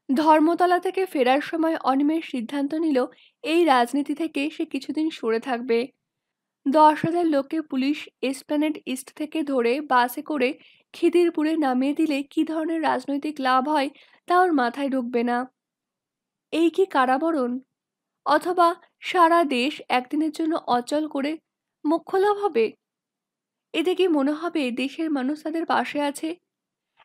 ধর্মতলা থেকে ফেরার সময় অনিমেষ সিদ্ধান্ত নিল এই রাজনীতি থেকে সে কিছুদিন সরে থাকবে। 10,000 লোককে পুলিশ এসপ্ল্যানেড ইস্ট থেকে ধরে বাসে করে খিদিরপুরে নামিয়ে দিলে কি ধরনের রাজনৈতিক লাভ হয় তা ওর মাথায় ঢুকবে না। এই কি কারাবরণ? অথবা সারা দেশ একদিনের জন্য অচল করে মোক্ষ লাভ হবে? এতে কি মনে হবে দেশের মানুষ তাদের পাশে আছে?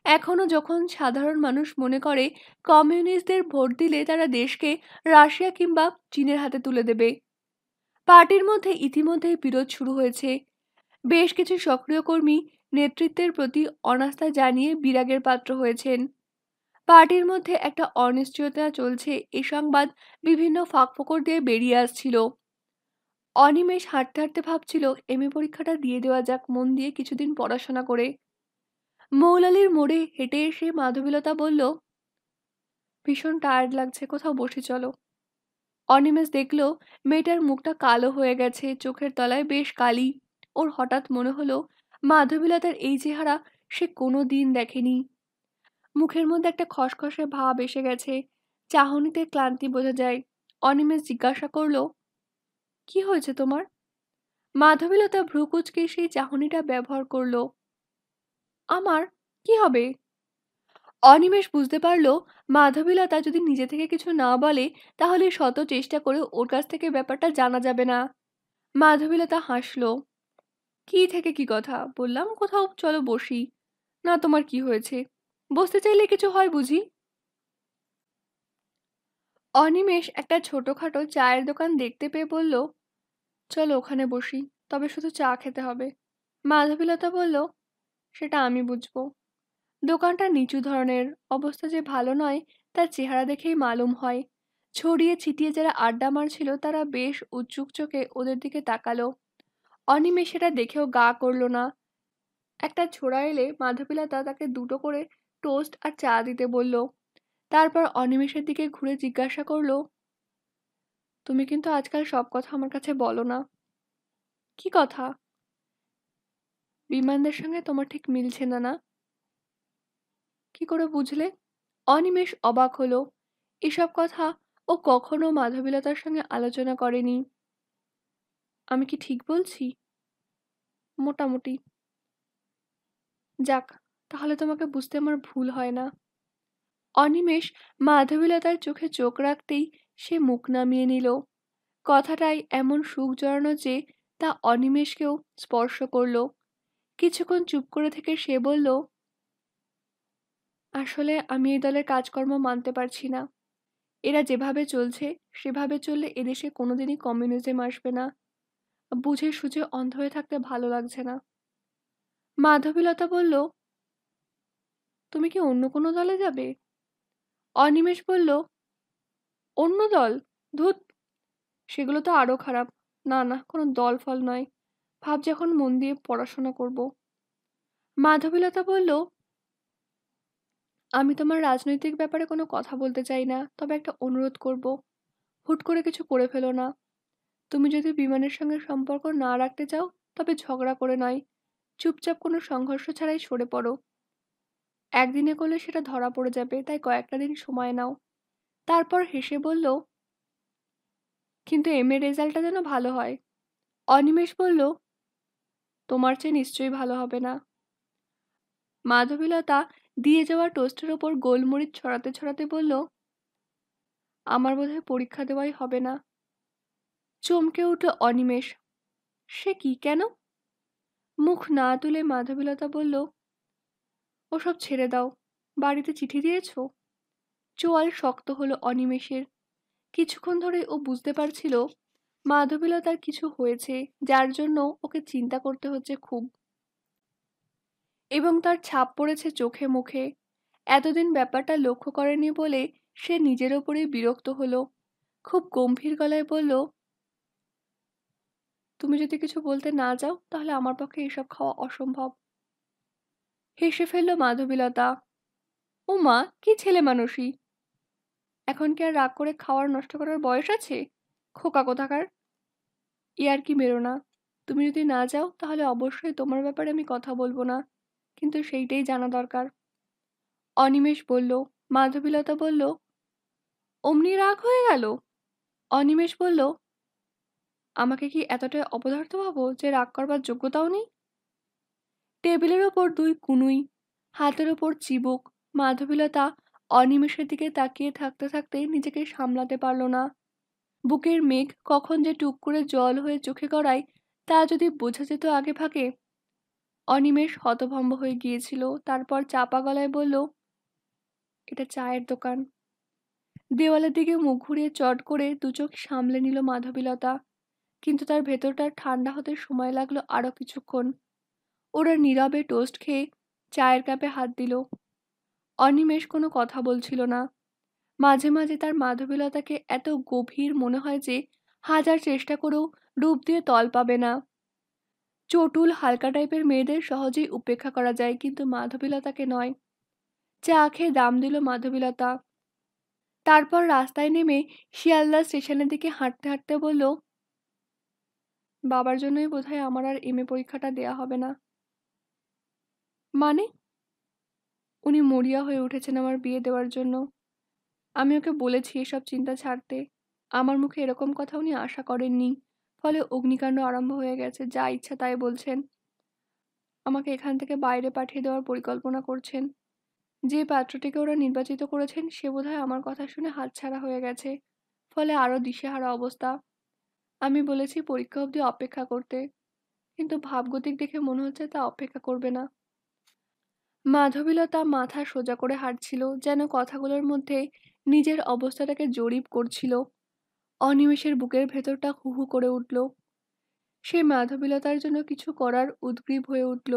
এখনো যখন সাধারণ মানুষ মনে করে কমিউনিস্টদের ভোট দিলে তারা দেশকে রাশিয়া কিংবা চীনের হাতে তুলে দেবে। পার্টির মধ্যে ইতিমধ্যেই বিরোধ শুরু হয়েছে। বেশ কিছু সক্রিয় কর্মী নেতৃত্বের প্রতি অনাস্থা জানিয়ে বিরাগের পাত্র হয়েছেন। পার্টির মধ্যে একটা অনিশ্চয়তা চলছে, এ সংবাদ বিভিন্ন ফাঁকফোকর দিয়ে বেরিয়ে আসছিল। অনিমেষ হাঁটতে হাঁটতে ভাবছিল এমএ পরীক্ষাটা দিয়ে দেওয়া যাক মন দিয়ে কিছুদিন পড়াশোনা করে। মৌলালির মোড়ে হেঁটে এসে মাধবীলতা বলল, ভীষণ টায়ার্ড লাগছে, কোথাও বসে চলো। অনিমেষ দেখল মেয়েটার মুখটা কালো হয়ে গেছে, চোখের তলায় বেশ কালি। ওর হঠাৎ মনে হলো মাধবীলতার এই চেহারা সে কোনো দিন দেখেনি। মুখের মধ্যে একটা খসখসে ভাব এসে গেছে, চাহনিতে ক্লান্তি বোঝা যায়। অনিমেষ জিজ্ঞাসা করলো, কি হয়েছে তোমার? মাধবীলতা ভ্রু কুঁচকে সেই চাহনিটা ব্যবহার করলো। আমার কি হবে? অনিমেষ বুঝতে পারল মাধবীলতা যদি নিজে থেকে কিছু না বলে, তাহলে শত চেষ্টা করে ওর কাছ থেকে ব্যাপারটা জানা যাবে না। মাধবীলতা হাসল, কি থেকে কি কথা, বললাম কোথাও চলো বসি। না, তোমার কি হয়েছে? বসতে চাইলে কিছু হয় বুঝি? অনিমেষ একটা ছোটখাটো চায়ের দোকান দেখতে পেয়ে বলল, চলো ওখানে বসি, তবে শুধু চা খেতে হবে। মাধবীলতা বলল, সেটা আমি বুঝবো। দোকানটা নিচু ধরনের, অবস্থা যে ভালো নয় তার চেহারা দেখেই মালুম হয়। ছড়িয়ে ছিটিয়ে যারা আড্ডা মারছিল তারা বেশ উৎসুক চোখে ওদের দিকে তাকালো। অনিমেষ সেটা দেখেও গা করল না। একটা ছোড়া এলে মাধবীলতা তাকে দুটো করে টোস্ট আর চা দিতে বলল। তারপর অনিমেষের দিকে ঘুরে জিজ্ঞাসা করলো, তুমি কিন্তু আজকাল সব কথা আমার কাছে বলো না। কি কথা? বিমানদের সঙ্গে তোমার ঠিক মিলছে না, না? কি করে বুঝলে? অনিমেষ অবাক হলো। এসব কথা ও কখনো মাধবীলতার সঙ্গে আলোচনা করেনি। আমি কি ঠিক বলছি? মোটামুটি। যাক, তাহলে তোমাকে বুঝতে আমার ভুল হয় না। অনিমেষ মাধবীলতার চোখে চোখ রাখতেই সে মুখ নামিয়ে নিল। কথাটাই এমন সুখ জড়ানো যে তা অনিমেষকেও স্পর্শ করল। কিছুক্ষণ চুপ করে থেকে সে বলল, আসলে আমি এই দলের কাজকর্ম মানতে পারছি না। এরা যেভাবে চলছে সেভাবে চললে এদেশে কোনোদিনই কমিউনিজম আসবে না। বুঝে সুঝে অন্ধ হয়ে থাকতে ভালো লাগছে না। মাধবীলতা বলল, তুমি কি অন্য কোনো দলে যাবে? অনিমেষ বলল, অন্য দল? ধুৎ, সেগুলো তো আরো খারাপ। না না, কোনো দল ফল নয়। ভাবছি এখন মন দিয়ে পড়াশোনা করব। মাধবীলতা বলল, আমি তোমার রাজনৈতিক ব্যাপারে কোনো কথা বলতে চাই না, তবে একটা অনুরোধ করব। হুট করে কিছু করে ফেলো না। তুমি যদি বিমানের সঙ্গে সম্পর্ক না রাখতে চাও, তবে ঝগড়া করে নয়, চুপচাপ কোনো সংঘর্ষ ছাড়াই সরে পড়ো। একদিনে করলে সেটা ধরা পড়ে যাবে, তাই কয়েকটা দিন সময় নাও। তারপর হেসে বলল, কিন্তু এম এ রেজাল্টটা যেন ভালো হয়। অনিমেষ বলল, তোমার চেয়ে নিশ্চয়ই ভালো হবে না। মাধবীলতা দিয়ে যাওয়া টোস্টের ওপর গোলমরিচ ছড়াতে ছড়াতে বলল, আমার বোধহয় পরীক্ষা দেওয়াই হবে না। চমকে উঠল অনিমেষ। সে কি, কেন? মুখ না তুলে মাধবীলতা বলল, ওসব ছেড়ে দাও। বাড়িতে চিঠি দিয়েছো? চোয়াল শক্ত হলো অনিমেষের। কিছুক্ষণ ধরে ও বুঝতে পারছিল মাধবীলতার কিছু হয়েছে, যার জন্য ওকে চিন্তা করতে হচ্ছে খুব, এবং তার ছাপ পড়েছে চোখে মুখে। এতদিন ব্যাপারটা লক্ষ্য করেনি বলে সে নিজের ওপরেই বিরক্ত হলো। খুব গম্ভীর গলায় বলল, তুমি যদি কিছু বলতে না যাও তাহলে আমার পক্ষে এসব খাওয়া অসম্ভব। হেসে ফেলল মাধবীলতা। ও মা, কি ছেলে মানুষই! এখন কি আর রাগ করে খাওয়ার নষ্ট করার বয়স আছে? খোকা কোথাকার! ইয়ার্কি মেরো না। তুমি যদি না যাও তাহলে অবশ্যই তোমার ব্যাপারে আমি কথা বলবো না, কিন্তু সেইটাই জানা দরকার। অনিমেষ বলল। মাধবীলতা বলল, অমনি রাগ হয়ে গেল? অনিমেষ বলল, আমাকে কি এতটাই অপদার্থ ভাবো যে রাগ করবার যোগ্যতাও নেই? টেবিলের ওপর দুই কুনুই, হাতের ওপর চিবুক। মাধবীলতা অনিমেষের দিকে তাকিয়ে থাকতে থাকতে নিজেকে সামলাতে পারল না। বুকের মেঘ কখন যে টুক করে জল হয়ে চোখে গড়ায় তা যদি বোঝা যেত আগে ভাগে। অনিমেষ হতভম্ব হয়ে গিয়েছিল। তারপর চাপা গলায় বলল, এটা চায়ের দোকান। দেওয়ালের দিকে মুখ ঘুরিয়ে চট করে দুচোখ সামলে নিল মাধবীলতা, কিন্তু তার ভেতরটা ঠান্ডা হতে সময় লাগলো আরো কিছুক্ষণ। ওরা নীরবে টোস্ট খেয়ে চায়ের কাপে হাত দিল। অনিমেষ কোনো কথা বলছিল না। মাঝে মাঝে তার মাধবীলতাকে এত গভীর মনে হয় যে হাজার চেষ্টা করেও রূপ দিয়ে তল পাবে না। চটুল হালকা টাইপের মেয়েদের সহজেই উপেক্ষা করা যায়, কিন্তু মাধবীলতাকে নয়। চা খেয়ে দাম দিল মাধবীলতা। তারপর রাস্তায় নেমে শিয়ালদা স্টেশনের দিকে হাঁটতে হাঁটতে বলল, বাবার জন্যই বোধহয় আমার আর এম এ পরীক্ষাটা দেয়া হবে না। মানে? উনি মরিয়া হয়ে উঠেছেন আমার বিয়ে দেওয়ার জন্য। আমি ওকে বলেছি এসব চিন্তা ছাড়তে। আমার মুখে এরকম কথা উনি আশা করেননি। ফলে অগ্নিকাণ্ড আরম্ভ হয়ে গেছে, যা ইচ্ছা তাই বলছেন। আমাকে এখান থেকে বাইরে পাঠিয়ে দেওয়ার পরিকল্পনা করছেন। যে পাত্রটিকে ওরা নির্বাচিত করেছেন সে বোধহয় আমার কথা শুনে হাতছাড়া হয়ে গেছে। ফলে আরো দিশেহারা অবস্থা। আমি বলেছি পরীক্ষা অবধি অপেক্ষা করতে, কিন্তু ভাবগতিক দেখে মনে হচ্ছে তা অপেক্ষা করবে না। মাধবীলতা মাথা সোজা করে হাঁটছিল, যেন কথাগুলোর মধ্যে নিজের অবস্থাটাকে জরিপ করছিল। অনিমেষের বুকের ভেতরটা হু হু করে উঠল। সে মাধবীলতার জন্য কিছু করার উদগ্রীব হয়ে উঠল।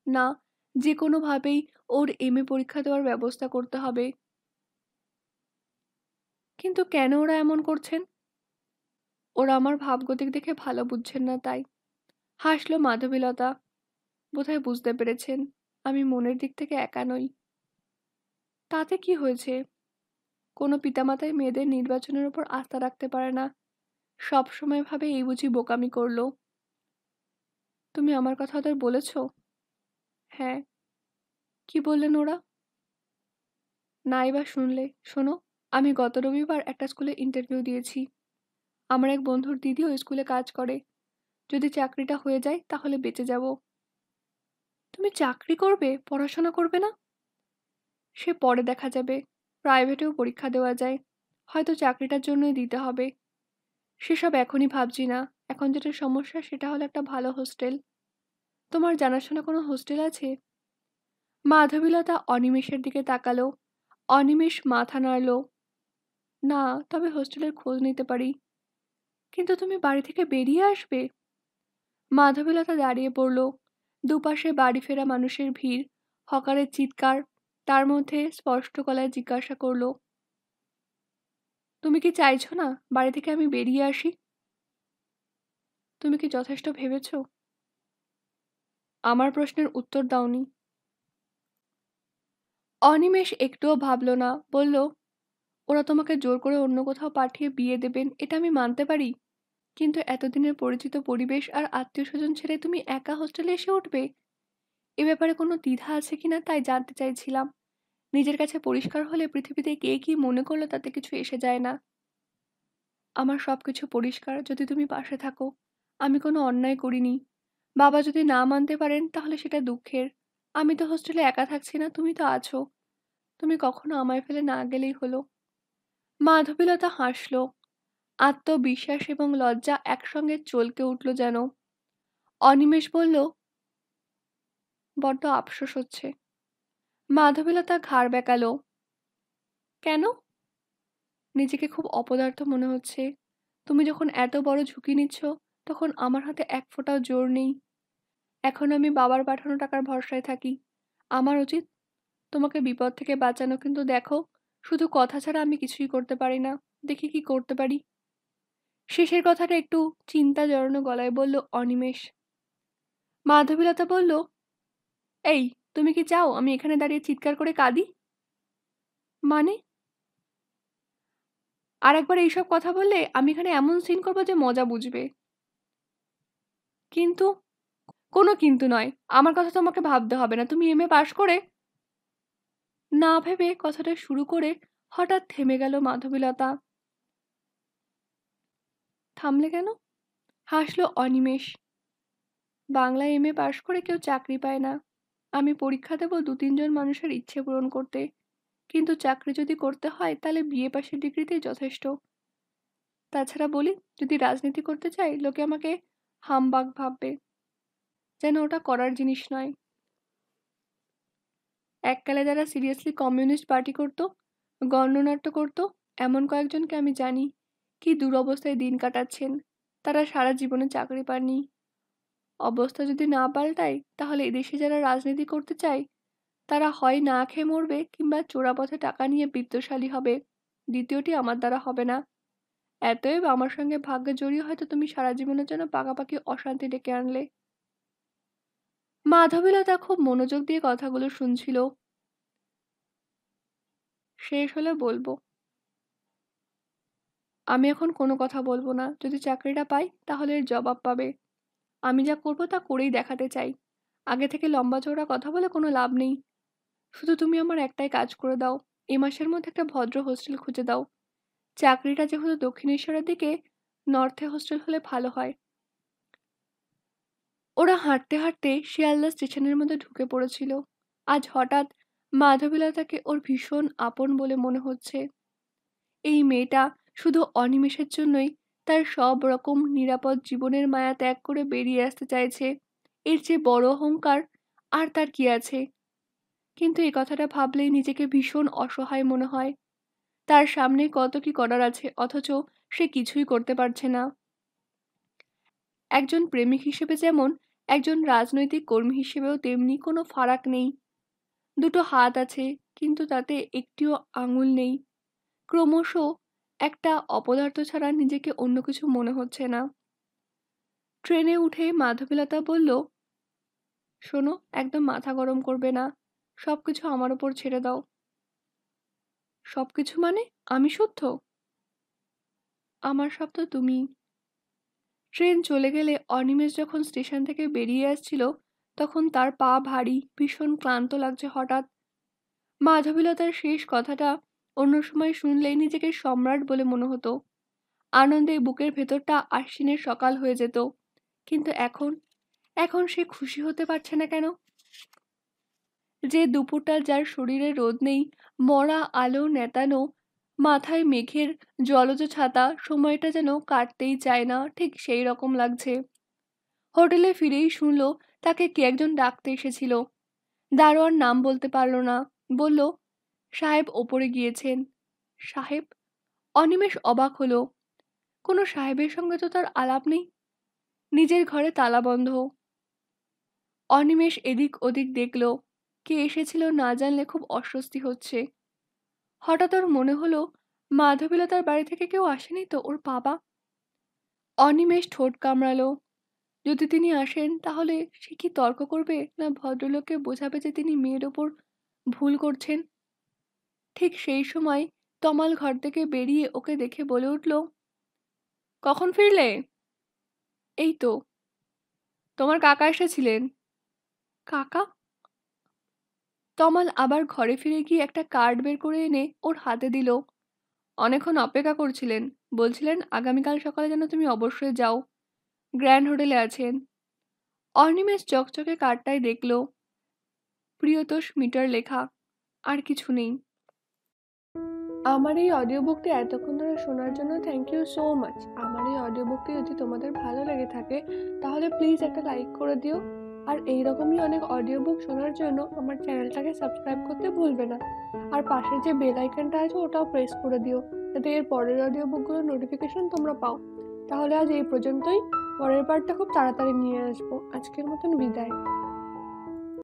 না, যে কোনোভাবেই ওর এম এ পরীক্ষা দেওয়ার ব্যবস্থা করতে হবে। কিন্তু কেন ওরা এমন করছেন? ওরা আমার ভাবগতিক দেখে ভালো বুঝছেন না তাই। হাসল মাধবীলতা। বোধহয় বুঝতে পেরেছেন আমি মনের দিক থেকে একা নই। তাতে কি হয়েছে? কোনো পিতামাতাই মেয়েদের নির্বাচনের উপর আস্থা রাখতে পারে না। সবসময় ভাবে এই বুঝি বোকামি করলো। তুমি আমার কথা ওদের বলেছ? হ্যাঁ। কি বললেন ওরা? নাই বা শুনলে। শোনো, আমি গত রবিবার একটা স্কুলে ইন্টারভিউ দিয়েছি। আমার এক বন্ধুর দিদি ওই স্কুলে কাজ করে। যদি চাকরিটা হয়ে যায় তাহলে বেঁচে যাব। তুমি চাকরি করবে, পড়াশোনা করবে না? সে পরে দেখা যাবে। প্রাইভেটেও পরীক্ষা দেওয়া যায়। হয়তো চাকরিটার জন্যই দিতে হবে। সেসব এখনই ভাবছি না। এখন যেটা সমস্যা সেটা হলো একটা ভালো হোস্টেল। তোমার জানাশোনা কোনো হোস্টেল আছে? মাধবীলতা অনিমেষের দিকে তাকালো। অনিমেষ মাথা নাড়ল। না, তবে হোস্টেলের খোঁজ নিতে পারি। কিন্তু তুমি বাড়ি থেকে বেরিয়ে আসবে? মাধবীলতা দাঁড়িয়ে পড়ল। দুপাশে বাড়ি ফেরা মানুষের ভিড়, হকারের চিৎকার। তার মধ্যে স্পষ্ট গলায় জিজ্ঞাসা করল, তুমি কি চাইছো না বাড়ি থেকে আমি বেরিয়ে আসি? তুমি কি যথেষ্ট ভেবেছ? আমার প্রশ্নের উত্তর দাওনি। অনিমেষ একটুও ভাবল না, বলল, ওরা তোমাকে জোর করে অন্য কোথাও পাঠিয়ে বিয়ে দেবেন এটা আমি মানতে পারি, কিন্তু এতদিনের পরিচিত পরিবেশ আর আত্মীয়স্বজন ছেড়ে তুমি একা হোস্টেলে এসে উঠবে? এ ব্যাপারে কোনো দ্বিধা আছে কিনা তাই জানতে চাইছিলাম। নিজের কাছে পরিষ্কার হলে পৃথিবীতে কে কি মনে করলো তাতে কিছু এসে যায় না। আমার সবকিছু পরিষ্কার যদি তুমি পাশে থাকো। আমি কোনো অন্যায় করিনি। বাবা যদি না মানতে পারেন তাহলে সেটা দুঃখের। আমি তো হোস্টেলে একা থাকছি না, তুমি তো আছো। তুমি কখনো আমায় ফেলে না গেলেই হলো। মাধবীলতা হাসল। আত্মবিশ্বাস এবং লজ্জা একসঙ্গে চলকে উঠল যেন। অনিমেষ বলল, বড্ড আফসোস হচ্ছে। মাধবীলতা ঘাড় বেঁকালো। কেন? নিজেকে খুব অপদার্থ মনে হচ্ছে। তুমি যখন এত বড় ঝুঁকি নিচ্ছ, তখন আমার হাতে এক ফোঁটাও জোর নেই। এখন আমি বাবার পাঠানো টাকার ভরসায় থাকি। আমার উচিত তোমাকে বিপদ থেকে বাঁচানো, কিন্তু দেখো, শুধু কথা ছাড়া আমি কিছুই করতে পারি না। দেখি কি করতে পারি। শেষের কথাটা একটু চিন্তা জড়ানো গলায় বলল অনিমেষ। মাধবীলতা বলল, এই, তুমি কি চাও আমি এখানে দাঁড়িয়ে চিৎকার করে কাঁদি? মানে? আর একবার এইসব কথা বললে আমি এখানে এমন সিন করবো যে মজা বুঝবে। কিন্তু? কোনো কিন্তু নয়। আমার কথা তোমাকে ভাবতে হবে না। তুমি এমএ পাশ করে? না ভেবে কথাটা শুরু করে হঠাৎ থেমে গেল মাধবীলতা। থামলে কেন? হাসল অনিমেষ। বাংলায় এমএ পাশ করে কেউ চাকরি পায় না। আমি পরীক্ষা দেব ২-৩ জন মানুষের ইচ্ছে পূরণ করতে। কিন্তু চাকরি যদি করতে হয় তাহলে বিএ পাশের ডিগ্রিতেই যথেষ্ট। তাছাড়া বলি, যদি রাজনীতি করতে চাই লোকে আমাকে হামবাক ভাববে। যেন ওটা করার জিনিস নয়। এককালে যারা সিরিয়াসলি কমিউনিস্ট পার্টি করত, গণনাট্য করত, এমন কয়েকজনকে আমি জানি কি দুরবস্থায় দিন কাটাচ্ছেন। তারা সারা জীবনে চাকরি পাননি। অবস্থা যদি না পাল্টায় তাহলে এদেশে যারা রাজনীতি করতে চায় তারা হয় না খেয়ে মরবে কিংবা চোরাপথে টাকা নিয়ে বিত্তশালী হবে। দ্বিতীয়টি আমার দ্বারা হবে না। এতএব আমার সঙ্গে ভাগ্যে জড়িয়ে হয়তো তুমি সারা জীবনের জন্য পাকাপাকি অশান্তি ডেকে আনলে। মাধবীলতা খুব মনোযোগ দিয়ে কথাগুলো শুনছিল। শেষ হলে বলবো। আমি এখন কোনো কথা বলবো না। যদি চাকরিটা পাই তাহলে এর জবাব পাবে। আমি যা করব তা করেই দেখাতে চাই। আগে থেকে লম্বা চওড়া কথা বলে কোনো লাভ নেই। শুধু তুমি আমার একটাই কাজ করে দাও। এ মাসের মধ্যে একটা ভদ্র হোস্টেল খুঁজে দাও। চাকরিটা যেহেতু দক্ষিণেশ্বরের দিকে, নর্থে হোস্টেল হলে ভালো হয়। ওরা হাঁটতে হাঁটতে শিয়ালদা স্টেশনের মধ্যে ঢুকে পড়েছিল। আজ হঠাৎ মাধবীলতাকে ওর ভীষণ আপন বলে মনে হচ্ছে। এই মেয়েটা শুধু অনিমেষের জন্যই তার সব রকম নিরাপদ জীবনের মায়া ত্যাগ করে বেরিয়ে আসতে চাইছে। এর চেয়ে বড় অহংকার আর তার কি আছে? কিন্তু এই কথাটা ভাবলেই নিজেকে ভীষণ অসহায় মনে হয়। তার সামনে কত কি করার আছে, অথচ সে কিছুই করতে পারছে না। একজন প্রেমিক হিসেবে যেমন, একজন রাজনৈতিক কর্মী হিসেবেও তেমনি কোনো ফারাক নেই। দুটো হাত আছে, কিন্তু তাতে একটিও আঙুল নেই। ক্রমশ একটা অপদার্থ ছাড়া নিজেকে অন্য কিছু মনে হচ্ছে না। ট্রেনে উঠে মাধবীলতা বলল, শোনো, একদম মাথা গরম করবে না। সবকিছু আমার উপর ছেড়ে দাও। সবকিছু মানে? আমি শুদ্ধ? আমার সব তো তুমি। ট্রেন চলে গেলে অনিমেষ যখন স্টেশন থেকে বেরিয়ে আসছিল, তখন তার পা ভারী, ভীষণ ক্লান্ত লাগছে হঠাৎ। মাধবীলতার শেষ কথাটা অন্য সময় শুনলেই নিজেকে সম্রাট বলে মনে হতো। আনন্দে বুকের ভেতরটা আশ্বিনের সকাল হয়ে যেত। কিন্তু এখন, এখন সে খুশি হতে পারছে না কেন? যে দুপুরটা যার শরীরে রোদ নেই, মরা আলো নেতানো, মাথায় মেঘের জলজ ছাতা, সময়টা যেন কাটতেই চায় না, ঠিক সেই রকম লাগছে। হোটেলে ফিরেই শুনল তাকে কে একজন ডাকতে এসেছিল। দারোয়ান নাম বলতে পারল না। বলল, সাহেব ওপরে গিয়েছেন। সাহেব? অনিমেষ অবাক হলো। কোনো সাহেবের সঙ্গে তো তার আলাপ নেই। নিজের ঘরে তালা বন্ধ। অনিমেষ এদিক ওদিক দেখল। কে এসেছিল না জানলে খুব অস্বস্তি হচ্ছে। হঠাৎ ওর মনে হলো, মাধবীলতার বাড়ি থেকে কেউ আসেনি তো, ওর বাবা? অনিমেষ ঠোঁট কামড়ালো। যদি তিনি আসেন তাহলে সে কি তর্ক করবে, না ভদ্রলোককে বোঝাবে যে তিনি মেয়ের ওপর ভুল করছেন? ঠিক সেই সময় তমাল ঘর থেকে বেরিয়ে ওকে দেখে বলে উঠল, কখন ফিরলে? এই তো। তোমার কাকা এসেছিলেন। কাকা? তমাল আবার ঘরে ফিরে গিয়ে একটা কার্ড বের করে এনে ওর হাতে দিল। অনেকক্ষণ অপেক্ষা করছিলেন, বলছিলেন আগামীকাল সকালে যেন তুমি অবশ্যই যাও। গ্র্যান্ড হোটেলে আছেন। অর্নিমেষ চকচকে কার্ডটায় দেখল, প্রিয়তোষ মিটার লেখা। আর কিছু নেই। আমার এই অডিও বুকটি এতক্ষণ ধরে শোনার জন্য থ্যাংক ইউ সো মাচ। আমার এই অডিও বুকটি যদি তোমাদের ভালো লেগে থাকে তাহলে প্লিজ একটা লাইক করে দিও। আর এইরকমই অনেক অডিও বুক শোনার জন্য আমার চ্যানেলটাকে সাবস্ক্রাইব করতে ভুলবে না। আর পাশে যে বেল আইকনটা আছে ওটাও প্রেস করে দিও, যাতে এর পরের অডিও বুকগুলোর নোটিফিকেশন তোমরা পাও। তাহলে আজ এই পর্যন্তই। পরের পার্টটা খুব তাড়াতাড়ি নিয়ে আসবো। আজকের মতন বিদায়।